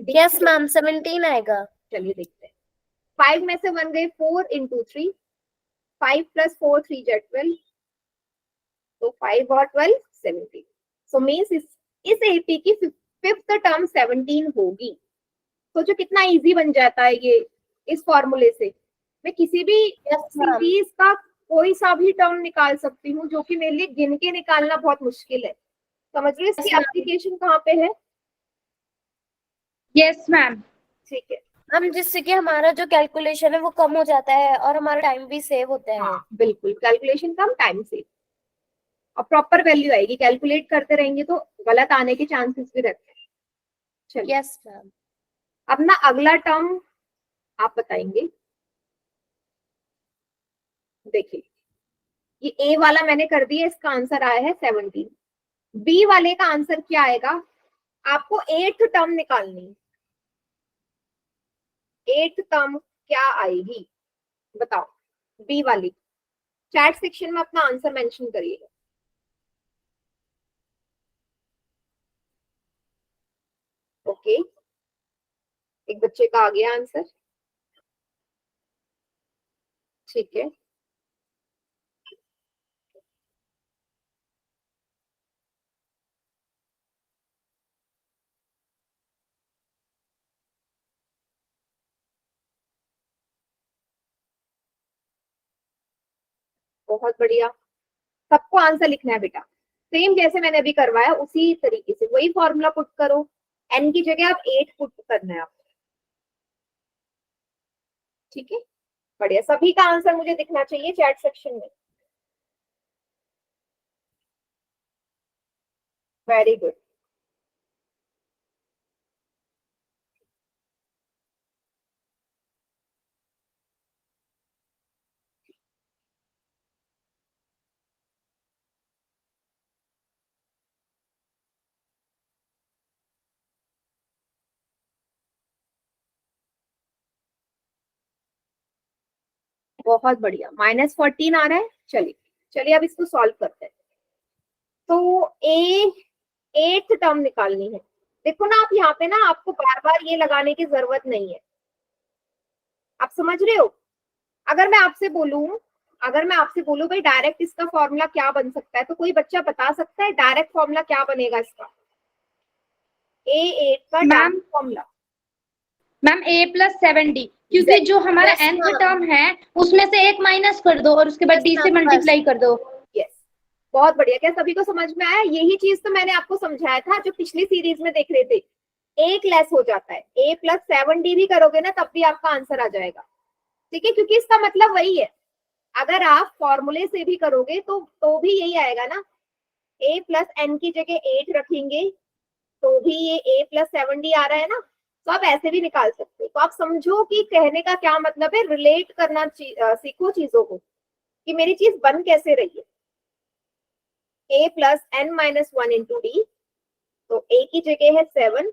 यस मैम 17 आएगा। चलिए देखते हैं। 5 में से 1 गए, 4 इंटू 3, 5 प्लस 4 3 जा 12, तो 5 और 12 17। सो मीन्स इस एपी की फिफ्थ टर्म 17 होगी। सोचो कितना इजी बन जाता है ये इस फॉर्मूले से। मैं किसी भी सीरीज का कोई सा भी टर्म निकाल सकती हूँ, जो कि मेरे लिए गिन के निकालना बहुत मुश्किल है। समझ रहे हो इसकी एप्लीकेशन कहाँ पे है? Yes ma'am. ठीक है, हम जिससे कि हमारा जो कैलकुलेशन है वो कम हो जाता है और हमारा टाइम भी सेव होता है। हाँ बिल्कुल, कैलकुलेशन कम, टाइम सेव। और प्रॉपर वैल्यू आएगी। कैलकुलेट करते रहेंगे तो गलत आने के चांसेस भी रहते हैं। चलिए यस मैम। अब ना अगला टर्म आप बताएंगे। देखिए ये ए वाला मैंने कर दिया, इसका आंसर आया है 17। बी वाले का आंसर क्या आएगा? आपको 8th टर्म निकालनी है। 8th टर्म क्या आएगी बताओ बी वाली। चैट सेक्शन में अपना आंसर मेंशन करिएगा। ओके एक बच्चे का आ गया आंसर, ठीक है। बहुत बढ़िया, सबको आंसर लिखना है बेटा, सेम जैसे मैंने अभी करवाया उसी तरीके से वही फॉर्मूला पुट करो। एन की जगह आप 8 पुट करना है आपको, ठीक है। बढ़िया, सभी का आंसर मुझे दिखना चाहिए चैट सेक्शन में। Very good. बहुत बढ़िया, -14 आ रहा है। चलिए चलिए अब इसको सॉल्व करते हैं। तो ए 8th टर्म निकालनी है। देखो ना आप यहाँ पे ना आपको बार बार ये लगाने की जरूरत नहीं है, आप समझ रहे हो। अगर मैं आपसे बोलूं भाई डायरेक्ट इसका फॉर्मूला क्या बन सकता है, तो कोई बच्चा बता सकता है डायरेक्ट फॉर्मूला क्या बनेगा इसका? A8 का डायरेक्ट फॉर्मूला मैम A+7D, क्योंकि जो हमारा Yes, nth ma'am. टर्म है उसमें से एक माइनस कर दो और उसके बाद Yes, D से ma'am, मल्टीप्लाई कर दो। यस बहुत बढ़िया। क्या सभी को समझ में आया? यही चीज तो मैंने आपको समझाया था जो पिछली सीरीज में देख रहे थे। एक लेस हो जाता है, A+7D भी करोगे ना तब भी आपका आंसर आ जाएगा, ठीक है, क्योंकि इसका मतलब वही है। अगर आप फॉर्मूले से भी करोगे तो भी यही आएगा ना। A+N की जगह 8 रखेंगे तो भी ये A+7D आ रहा है ना, तो आप ऐसे भी निकाल सकते हो। तो आप समझो कि कहने का क्या मतलब है, रिलेट करना सीखो चीजों को कि मेरी चीज बन कैसे रही है। A+N-1 into D, तो A की जगह है 7,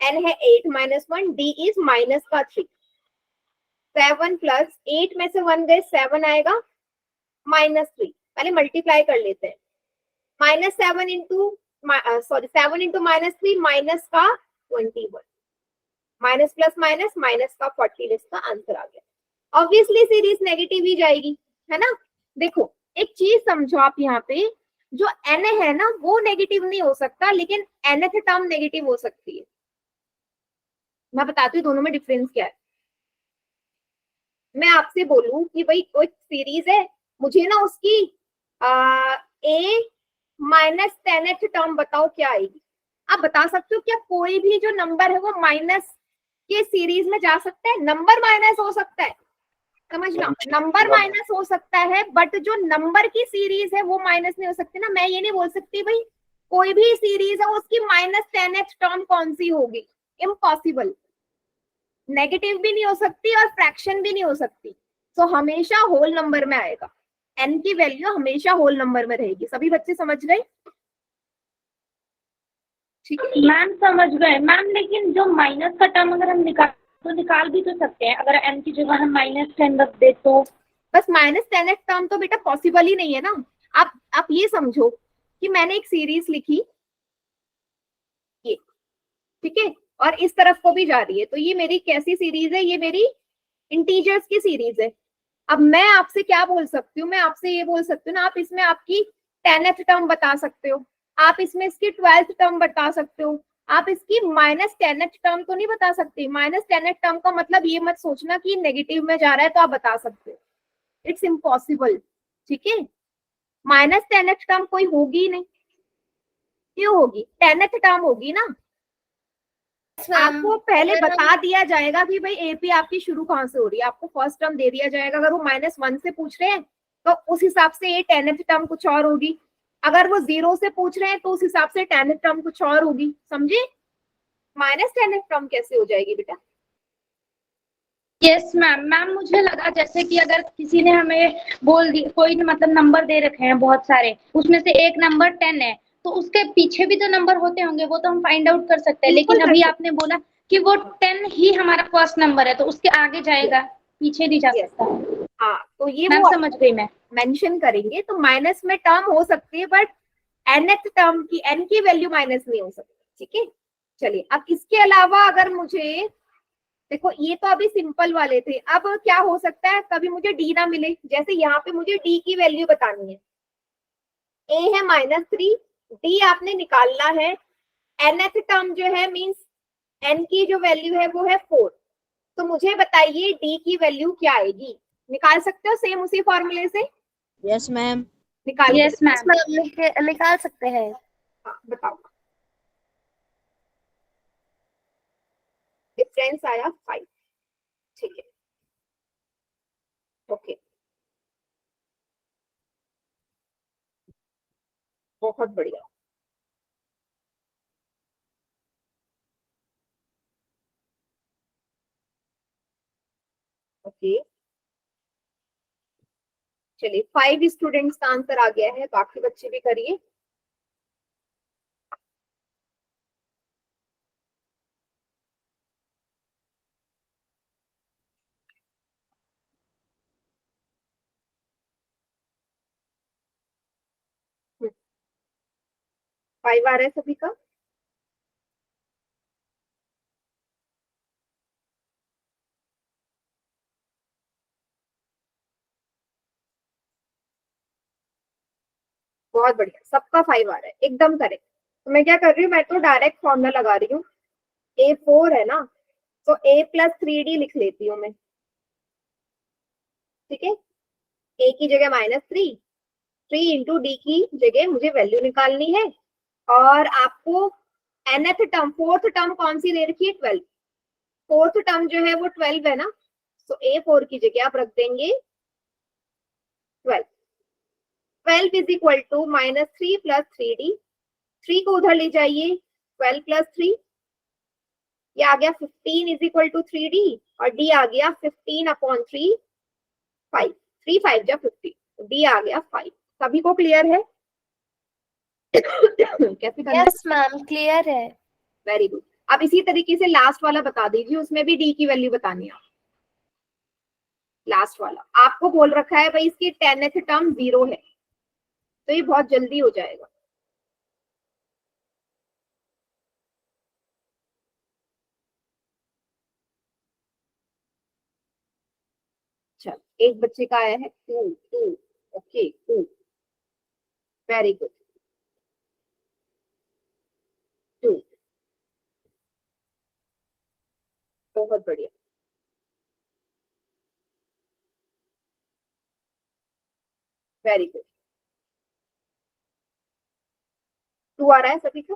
N है 8-1, D इज माइनस का 3। 7 प्लस 8 में से 1 गए 7 आएगा, -3। पहले मल्टीप्लाई कर लेते हैं। -7 इंटू 7 इंटू -3 माइनस का 21, माइनस प्लस माइनस माइनस का 40, इसका आंसर आ गया। ऑब्वियसली सीरीज नेगेटिव ही जाएगी, है ना। देखो एक चीज समझो आप यहाँ पे, जो n है ना वो नेगेटिव नहीं हो सकता, लेकिन nth टर्म नेगेटिव हो सकती है। मैं बताती हूँ दोनों में डिफरेंस क्या है। मैं आपसे बोलूं कि भाई कोई सीरीज है, मुझे ना उसकी A-10th टर्म बताओ क्या आएगी। आप बता सकते हो क्या कोई भी जो नंबर है वो माइनस के सीरीज में जा सकता है? नंबर माइनस हो सकता है, समझना, नंबर माइनस हो सकता है, बट जो नंबर की सीरीज है वो माइनस नहीं हो सकती ना। मैं ये नहीं बोल सकती भाई कोई भी सीरीज है उसकी -10th टर्म कौन सी होगी, इम्पॉसिबल। नेगेटिव भी नहीं हो सकती और फ्रैक्शन भी नहीं हो सकती, तो हमेशा होल नंबर में आएगा। n की वैल्यू हमेशा होल नंबर में रहेगी। सभी बच्चे समझ गए? ठीक है मैम समझ गए मैम, लेकिन जो माइनस का टर्म अगर हम निकाल भी तो सकते हैं। अगर n की जगह हम -10 रख दे तो बस -10th टर्म तो बेटा पॉसिबल ही नहीं है ना। आप ये समझो कि मैंने एक सीरीज लिखी ये, ठीक है, और इस तरफ को भी जा रही है, तो ये मेरी कैसी सीरीज है? ये मेरी इंटीजर्स की सीरीज है। अब मैं आपसे क्या बोल सकती हूँ, मैं आपसे ये बोल सकती हूँ ना, आप इसमें आपकी 10th टर्म बता सकते हो, आप इसमें इसकी 12th टर्म बता सकते हो, आप इसकी -10th टर्म तो नहीं बता सकते। -10th टर्म का मतलब ये मत सोचना कि नेगेटिव में जा रहा है तो आप बता सकते हो, इट्स इम्पॉसिबल, ठीक है। -10th टर्म कोई होगी नहीं, क्यों होगी? 10th टर्म होगी ना। आपको पहले बता दिया जाएगा कि भाई एपी आपकी शुरू कहाँ से हो रही है, आपको फर्स्ट टर्म दे दिया जाएगा। अगर वो -1 से पूछ रहे हैं तो उस हिसाब से ये 10th टर्म कुछ और होगी। अगर वो 0 से पूछ रहे हैं तो उस हिसाब से 10th टर्म कुछ और होगी, समझे? -10th टर्म कैसे हो जाएगी बेटा? Yes ma'am. मैम मुझे लगा जैसे कि अगर किसी ने हमें बोल दी, कोई मतलब नंबर दे रखे हैं बहुत सारे, उसमें से एक नंबर 10 है, तो उसके पीछे भी जो नंबर होते होंगे वो तो हम फाइंड आउट कर सकते हैं, बिल्कुल लेकिन कर अभी सकते। आपने बोला कि वो 10 ही हमारा फर्स्ट नंबर है, तो उसके आगे जाएगा, पीछे नहीं जा Yes. सकता है। हाँ, तो ये मैम वो समझ गई मैं। मेंशन करेंगे, तो माइनस में टर्म हो सकती है, बट nth टर्म की n की वैल्यू माइनस नहीं हो सकती, ठीक है? चलिए, अब इसके अलावा अगर मुझे, देखो ये तो अभी सिंपल वाले थे, अब क्या हो सकता है, कभी मुझे डी ना मिले, जैसे यहाँ पे मुझे डी की वैल्यू बतानी है, ए है -3, डी आपने निकालना है, nth टर्म जो है मींस n की जो वैल्यू है वो है 4, तो मुझे बताइए डी की वैल्यू क्या आएगी? निकाल सकते हो सेम उसी फॉर्मूले से? Yes ma'am. निकाल यस मैम। निकाल सकते हैं। हाँ, बताओ। डिफरेंस आया 5, ठीक है, ओके, बहुत बढ़िया। ओके, चलिए 5 स्टूडेंट्स का आंसर आ गया है, बाकी बच्चे भी करिए। हम्म, 5 आ रहा है सभी का? बहुत बढ़िया, सबका 5 आ रहा है, एकदम करेक्ट। तो मैं क्या कर रही हूँ, मैं तो डायरेक्ट फॉर्मूला लगा रही हूँ, A4 है ना, तो A + 3D लिख लेती हूँ मैं, ठीक है? A की जगह -3, 3 इंटू डी की जगह मुझे वैल्यू निकालनी है, और आपको nth टर्म, 4th टर्म कौन सी दे रखी है? 12, 4th टर्म जो है वो 12 है ना, तो A4 की जगह आप रख देंगे 12। 12 इज इक्वल टू -3 + 3D, 3 को उधर ले जाइए, 12 + 3, ये आ गया 15 इज इक्वल टू 3D, और D आ गया 15/3, 5, 3 5 जा 50, D आ गया 5। सभी को क्लियर है? कैसे करना? यस मैम, क्लियर है। Very good. अब इसी तरीके से लास्ट वाला बता दीजिए, उसमें भी डी की वैल्यू बतानी है। लास्ट वाला आपको बोल रखा है भाई इसकी 10th टर्म 0 है, तो ये बहुत जल्दी हो जाएगा। चल, एक बच्चे का आया है 2, 2, ओके 2, वेरी गुड, 2, बहुत बढ़िया, वेरी गुड। 2 आ रहा है सभी का,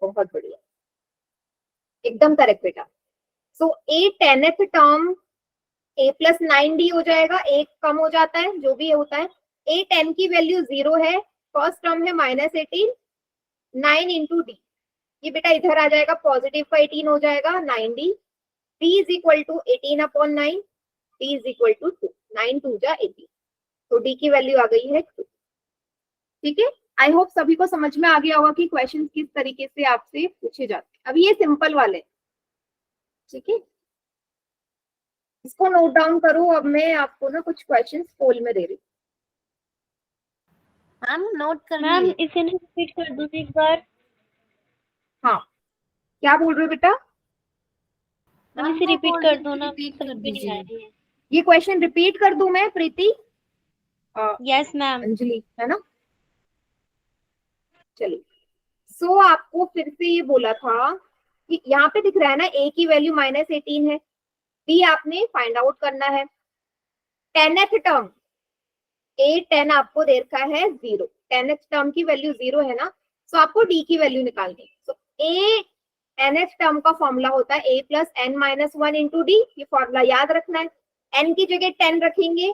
बहुत बढ़िया, एकदम करेक्ट बेटा। सो ए 10th टर्म A + 9D हो जाएगा, एक कम हो जाता है, जो भी होता है। A 10 की वैल्यू 0 है, फर्स्ट टर्म है -18, 9 इंटू डी, ये बेटा इधर आ जाएगा, पॉजिटिव का 18 हो जाएगा 9D, D is equal to 18/9, D is equal to 2, 9 2 जा 18, तो D की वैल्यू आ गई है 2, ठीक है? आई होप सभी को समझ में आ गया होगा कि क्वेश्चन किस तरीके से आपसे पूछे जाते हैं। अभी ये सिंपल वाले, ठीक है, इसको नोट डाउन करो। अब मैं आपको ना कुछ क्वेश्चंस पोल में दे रही हूँ। मैम नोट कर मैम लिए। इसे रिपीट कर दो एक बार। हाँ, क्या बोल रहे हो बेटा? मैम इसे रिपीट कर दो ना, रिपीट कर समझ में नहीं आ दीजिए। रही है। ये क्वेश्चन रिपीट कर दूं मैं प्रीति? Yes ma'am. अंजलि है ना? चलिए, सो आपको फिर से ये बोला था कि यहाँ पे दिख रहा है ना a की वैल्यू -18 है, b आपने फाइंड आउट करना है। 10th टर्म A10 आपको दे रखा है 0, 10th टर्म की वैल्यू 0 है ना, सो आपको d की वैल्यू निकालनी है। सो a 10th टर्म का फॉर्मूला होता है a + n - 1 इंटू डी, ये फॉर्मूला याद रखना है। n की जगह 10 रखेंगे,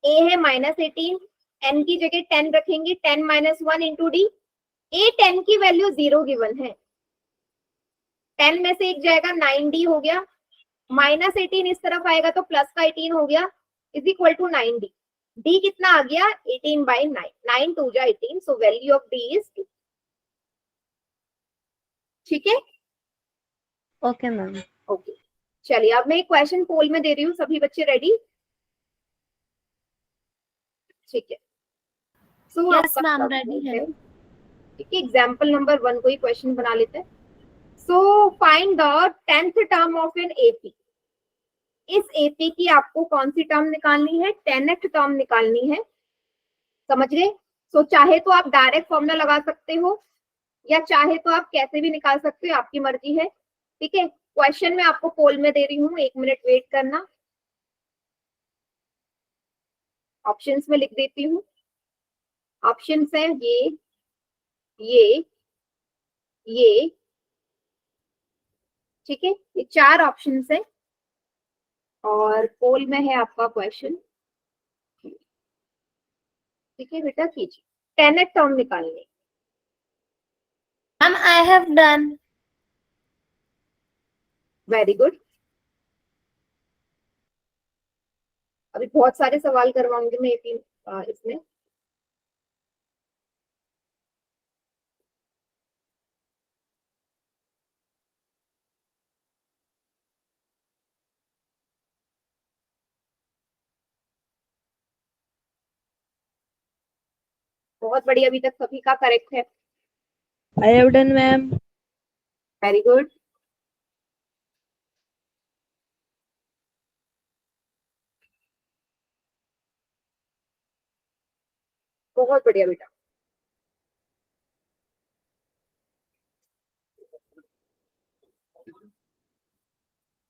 a है -18, n की जगह 10 रखेंगे, 10 माइनस 1 इंटू डी। ए 10 की वैल्यू 0 गिवन है, 10 में से एक जाएगा 9d हो गया, माइनस 18 इस तरफ आएगा तो प्लस का 18 हो गया, is equal to 9d। d कितना आ गया 18/9, 9 2 जा 18, so value of d is 2। ठीक है, ओके मैम। ओके चलिए अब मैं एक क्वेश्चन पोल में दे रही हूँ, सभी बच्चे रेडी? ठीक है, सो Yes, ma'am, ready है। ठीक है, एग्जाम्पल नंबर 1 को ही क्वेश्चन बना लेते हैं। So find the 10th term of an AP. इस एपी की आपको कौन सी टर्म निकालनी है? 10th टर्म निकालनी है, समझ गए? सो चाहे तो आप डायरेक्ट फॉर्मूला लगा सकते हो या चाहे तो आप कैसे भी निकाल सकते हो, आपकी मर्जी है। ठीक है, क्वेश्चन में आपको पोल में दे रही हूँ, 1 मिनट वेट करना, ऑप्शंस में लिख देती हूँ। ऑप्शंस है ये ये, ठीक है, ये 4 ऑप्शंस है और पोल में है आपका क्वेश्चन। ठीक है बेटा, कीजिए 10th टर्म निकालनी। Ma'am, I have done. Very good, अभी बहुत सारे सवाल करवाऊंगी मैं इसमें। बहुत बढ़िया, अभी तक सभी का करेक्ट है, I have done ma'am. Very good. बहुत बढ़िया बेटा,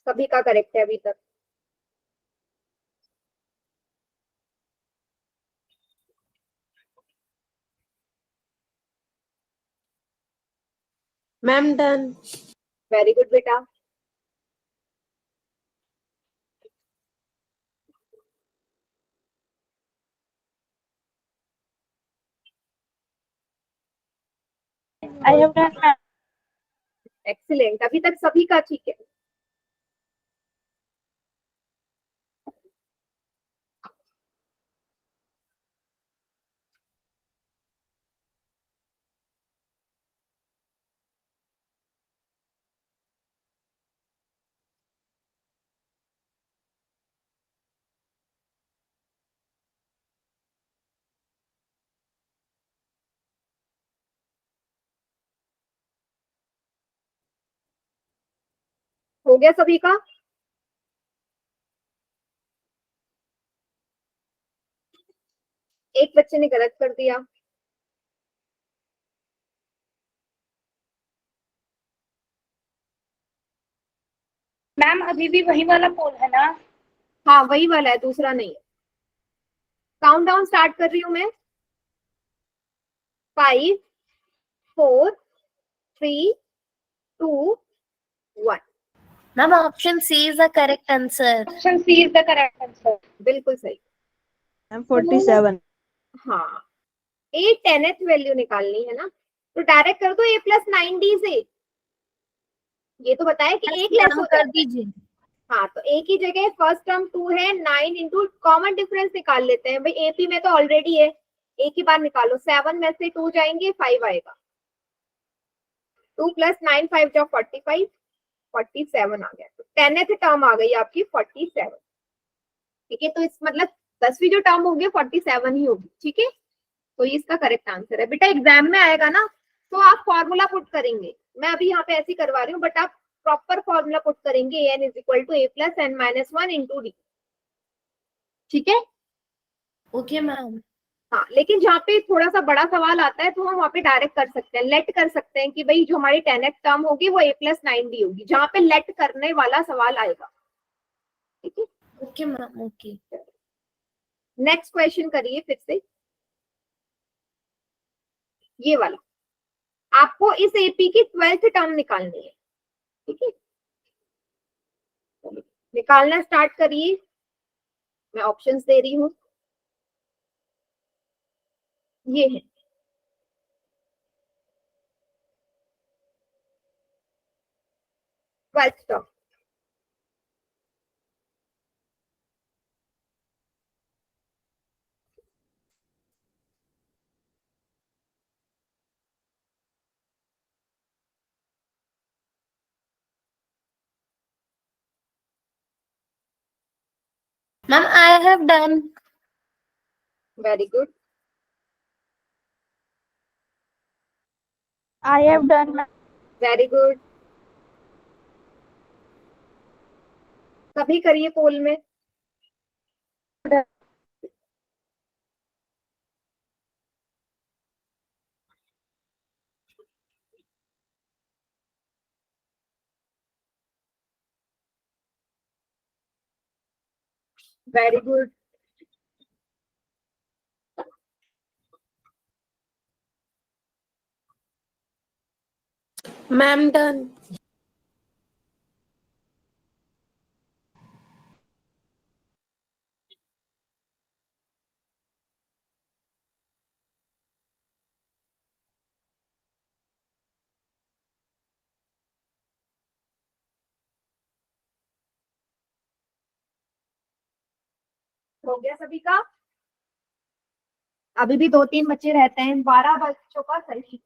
सभी का करेक्ट है अभी तक। Ma'am done. वेरी गुड बेटा, आई हैव डन। एक्सीलेंट, अभी तक सभी का ठीक है। हो गया सभी का? एक बच्चे ने गलत कर दिया। मैम अभी भी वही वाला पोल है ना? हाँ वही वाला है, दूसरा नहीं है। काउंट डाउन स्टार्ट कर रही हूँ मैं, 5 4 3 2 1। Ma'am, option C is the correct answer. Option C is the correct answer. बिल्कुल सही। मैम 47। हाँ, ए 10th वैल्यू निकालनी है ना, तो डायरेक्ट कर दो a प्लस 9d से। ये तो बताया कि एक लेस हो कर जाता है। दीजिए। हाँ, तो a की जगह फर्स्ट टर्म 2 है, 9 इंटू कॉमन डिफरेंस निकाल लेते हैं भाई, एपी में तो ऑलरेडी है, एक ही बार निकालो, 7 में से 2 जाएंगे 5 आएगा, 2 प्लस 9 5 जो 45, 47 आ गया, तो 10th टर्म आ गई आपकी 47। ठीक है, तो इस मतलब 10वीं जो टर्म होगी 47 ही होगी। ठीक है, तो ये इसका करेक्ट आंसर है बेटा। एग्जाम में आएगा ना तो आप फॉर्मूला पुट करेंगे, मैं अभी यहाँ पे ऐसे करवा रही हूँ, बट आप प्रॉपर फॉर्मूला पुट करेंगे, n is equal to a plus n minus 1 into D. ठीक है, Okay, ma'am. हाँ, लेकिन जहाँ पे थोड़ा सा बड़ा सवाल आता है तो हम वहाँ पे डायरेक्ट कर सकते हैं, लेट कर सकते हैं कि भाई जो हमारी 10th टर्म होगी वो a प्लस 9d होगी, जहाँ पे लेट करने वाला सवाल आएगा। ठीक है, Okay, ma'am. Okay. Next question करिए फिर से, ये वाला। आपको इस एपी की 12th टर्म निकालनी है। ठीक है, निकालना स्टार्ट करिए, मैं ऑप्शंस दे रही हूँ। ये है। Twelfth term. Ma'am I have done. Very good. I have done. Very good. सभी करिए पोल में। Very good. Ma'am done. हो गया सभी का? अभी भी 2-3 बच्चे रहते हैं, 12 बच्चों का सही।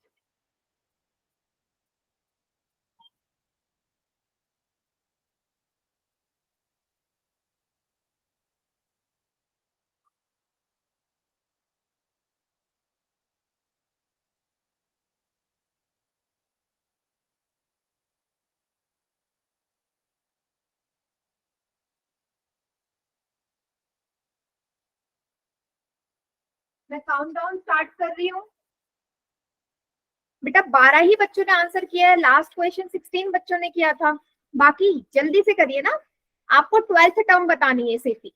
मैं काउंटडाउन स्टार्ट कर रही हूँ। बेटा 12 ही बच्चों ने आंसर किया है, लास्ट क्वेश्चन 16 बच्चों ने किया था। बाकी जल्दी से करिए ना, आपको 12th टर्म बतानी है सिर्फ।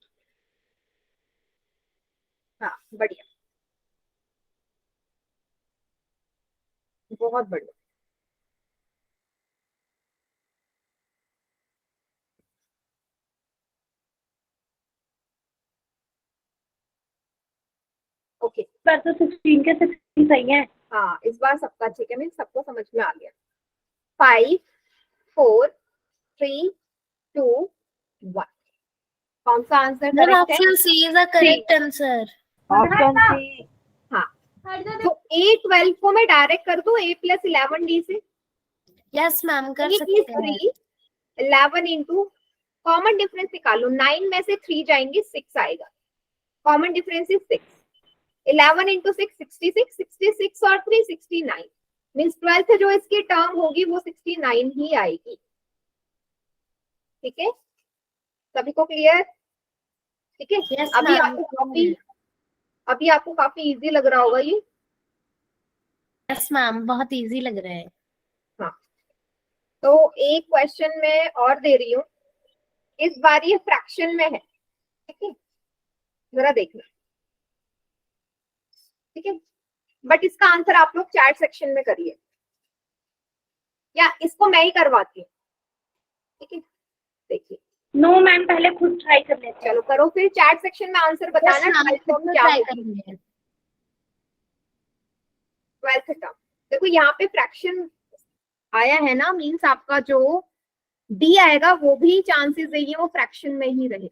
हाँ बढ़िया, बहुत बढ़िया। ओके। पर तो 16 के 16 सही है। हाँ इस बार सबका ठीक है, मीन सबको समझ में आ गया। 5 4 3 2 1। कौन सा आंसर मैम करेक्ट है? Option C is the correct answer. Option C. हाँ, तो A12 को मैं डायरेक्ट कर दूं A + 11D से। यस मैम कर A सकते is हैं। 3, 11 इंटू कॉमन डिफरेंस निकालो, 9 में से 3 जाएंगे 6 आएगा, कॉमन डिफरेंस इज 6। 11 इंटू 6 66, 66 और 3 69, मीन्स 12th जो इसकी टर्म होगी वो 69 ही आएगी। ठीक है, सभी को क्लियर? ठीक है। यस अभी मैम। आपको काफी इजी लग रहा होगा ये। यस मैम बहुत इजी लग रहा है। हाँ, तो एक क्वेश्चन मैं और दे रही हूँ, इस बार ये फ्रैक्शन में है। ठीक है, जरा देखना। ठीक है, बट इसका आंसर आप लोग चैट सेक्शन में करिए, या इसको मैं ही करवाती हूँ। ठीक है, देखिए। नो मैम, पहले खुद ट्राई कर लेते हैं। चलो करो फिर, चैट सेक्शन में आंसर बताना। मैम 12th टर्म क्या ट्राई होगी? करेंगे। 12th टर्म देखो, यहाँ पे फ्रैक्शन आया है ना, मीन्स आपका जो डी आएगा वो भी चांसेस है ये वो फ्रैक्शन में ही रहे।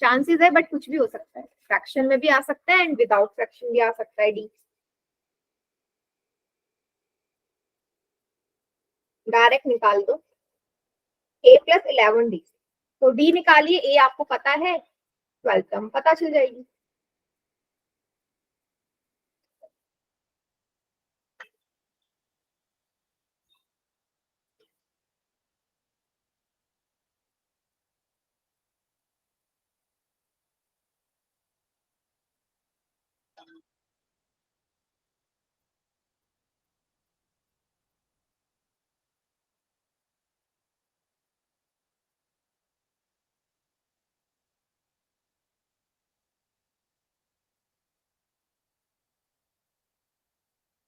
चांसेस है बट कुछ भी हो सकता है, फ्रैक्शन में भी आ सकता है एंड विदाउट फ्रैक्शन भी आ सकता है डी। डायरेक्ट निकाल दो A + 11D। तो डी निकालिए, ए आपको पता है, 12th टर्म पता चल जाएगी।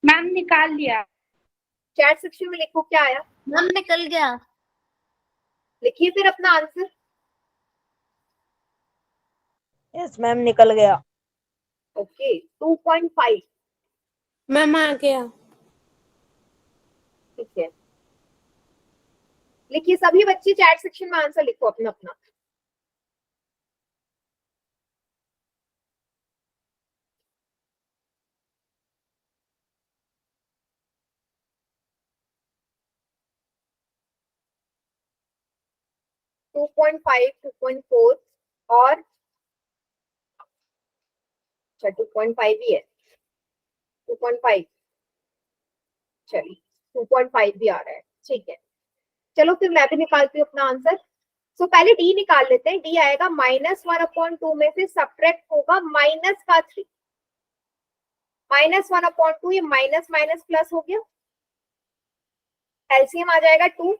मैम निकाल लिया। चैट सेक्शन में लिखो क्या आया, मैम निकल गया। लिखिए फिर अपना आंसर। Yes, मैम निकल गया। ओके 2.5 मैम आ गया। ठीक है, लिखिए सभी बच्चे चैट सेक्शन में आंसर लिखो अपना अपना। टू 2.5 2.4 और अच्छा 2.5 ही है, 2.5 चलिए 2.5 भी आ रहा है, ठीक है। चलो फिर मैं भी निकालती हूँ अपना आंसर। सो पहले डी निकाल लेते हैं। डी आएगा -1/2 में से सब्ट्रैक्ट होगा माइनस का 3, -1/2 ये माइनस माइनस प्लस हो गया, एलसीएम आ जाएगा 2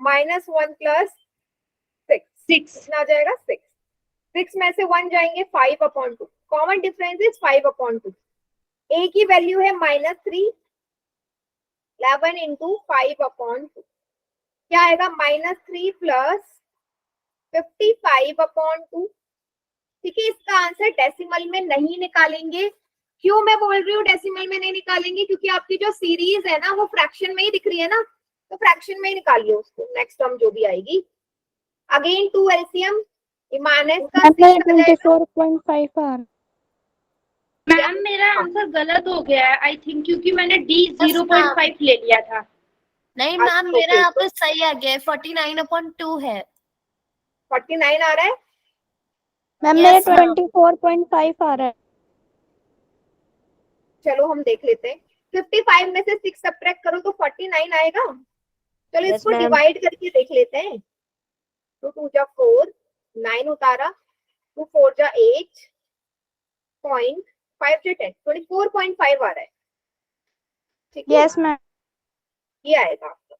-1 + 6 कितना आ जाएगा 6। 6 में से 1 जाएंगे 5/2, कॉमन डिफरेंस इज 5/2। ए की वैल्यू है -3, 11 × 5/2 क्या आएगा -3 + 55/2। ठीक है, इसका आंसर डेसिमल में नहीं निकालेंगे। क्यों मैं बोल रही हूँ डेसिमल में नहीं निकालेंगे, क्योंकि आपकी जो सीरीज है ना वो फ्रैक्शन में ही दिख रही है ना, तो फ्रैक्शन में ही निकालिए उसको, नेक्स्ट टर्म जो भी आएगी। अगेन 2 एलसीएम, माइनस का 24.5 आ रहा। मैम मेरा आंसर गलत हो गया है आई थिंक, क्योंकि मैंने डी 0.5 ले लिया था। नहीं अच्छा, मैम मेरा okay, यहाँ पे सही आ गया है, 49/2 है। 49 आ रहा है। मैम Yes, मेरा ma'am. 24.5 आ रहा है। चलो हम देख लेते हैं। 55 में से 6 सब्ट्रैक्ट करो तो 49 आएगा। चलो Yes, इसको ma'am. डिवाइड करके देख लेते हैं। तो 2 जा 4, 9 उतारा, 2 4 जा 8, 5 जा 10, 24.5 आ रहा है। ठीक है, यस मैम। ये आएगा आपका।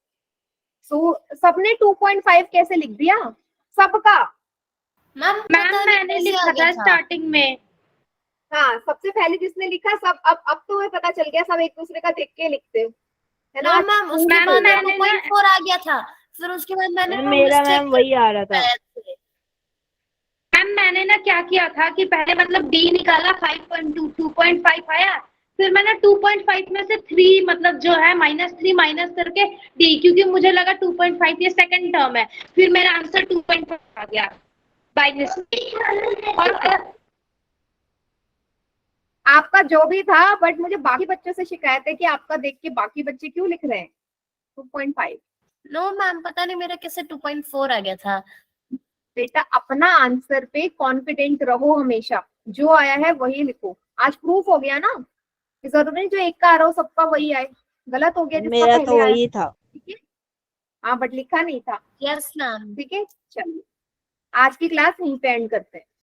सो सबने 2.5 कैसे लिख दिया सबका? मैम मैम मैंने लिखा था स्टार्टिंग में। हाँ, सबसे पहले जिसने लिखा सब, अब तो हमें पता चल गया सब एक दूसरे का देख के लिखते हैं, है ना? मैम उसके मैम, बाद मैंने 2.4 आ गया था, फिर उसके बाद मैंने मेरा मैम वही आ रहा था। मैम मैंने ना क्या किया था कि पहले मतलब डी निकाला 5.2, 2.5 आया, फिर मैंने 2.5 में से 3 मतलब जो है -3 माइनस करके डी, क्योंकि मुझे लगा 2.5 ये सेकंड टर्म है, फिर मेरा आंसर 2.5 आ गया बाय मिस्टेक। और आपका जो भी था, बट मुझे बाकी बच्चों से शिकायत है कि आपका देख के बाकी बच्चे क्यों लिख रहे हैं 2.5। नो मैम पता नहीं मेरा कैसे 2.4 आ गया था। बेटा अपना आंसर पे कॉन्फिडेंट रहो हमेशा, जो आया है वही लिखो। आज प्रूफ हो गया ना, जरूरी नहीं जो एक का आ रहा हो सबका वही आए, गलत हो गया जिसका मेरा पहले तो आया। वही था। ठीक है, हाँ बट लिखा नहीं था। Yes ma'am. ठीक है, चलिए आज की क्लास यहीं पे एंड करते हैं।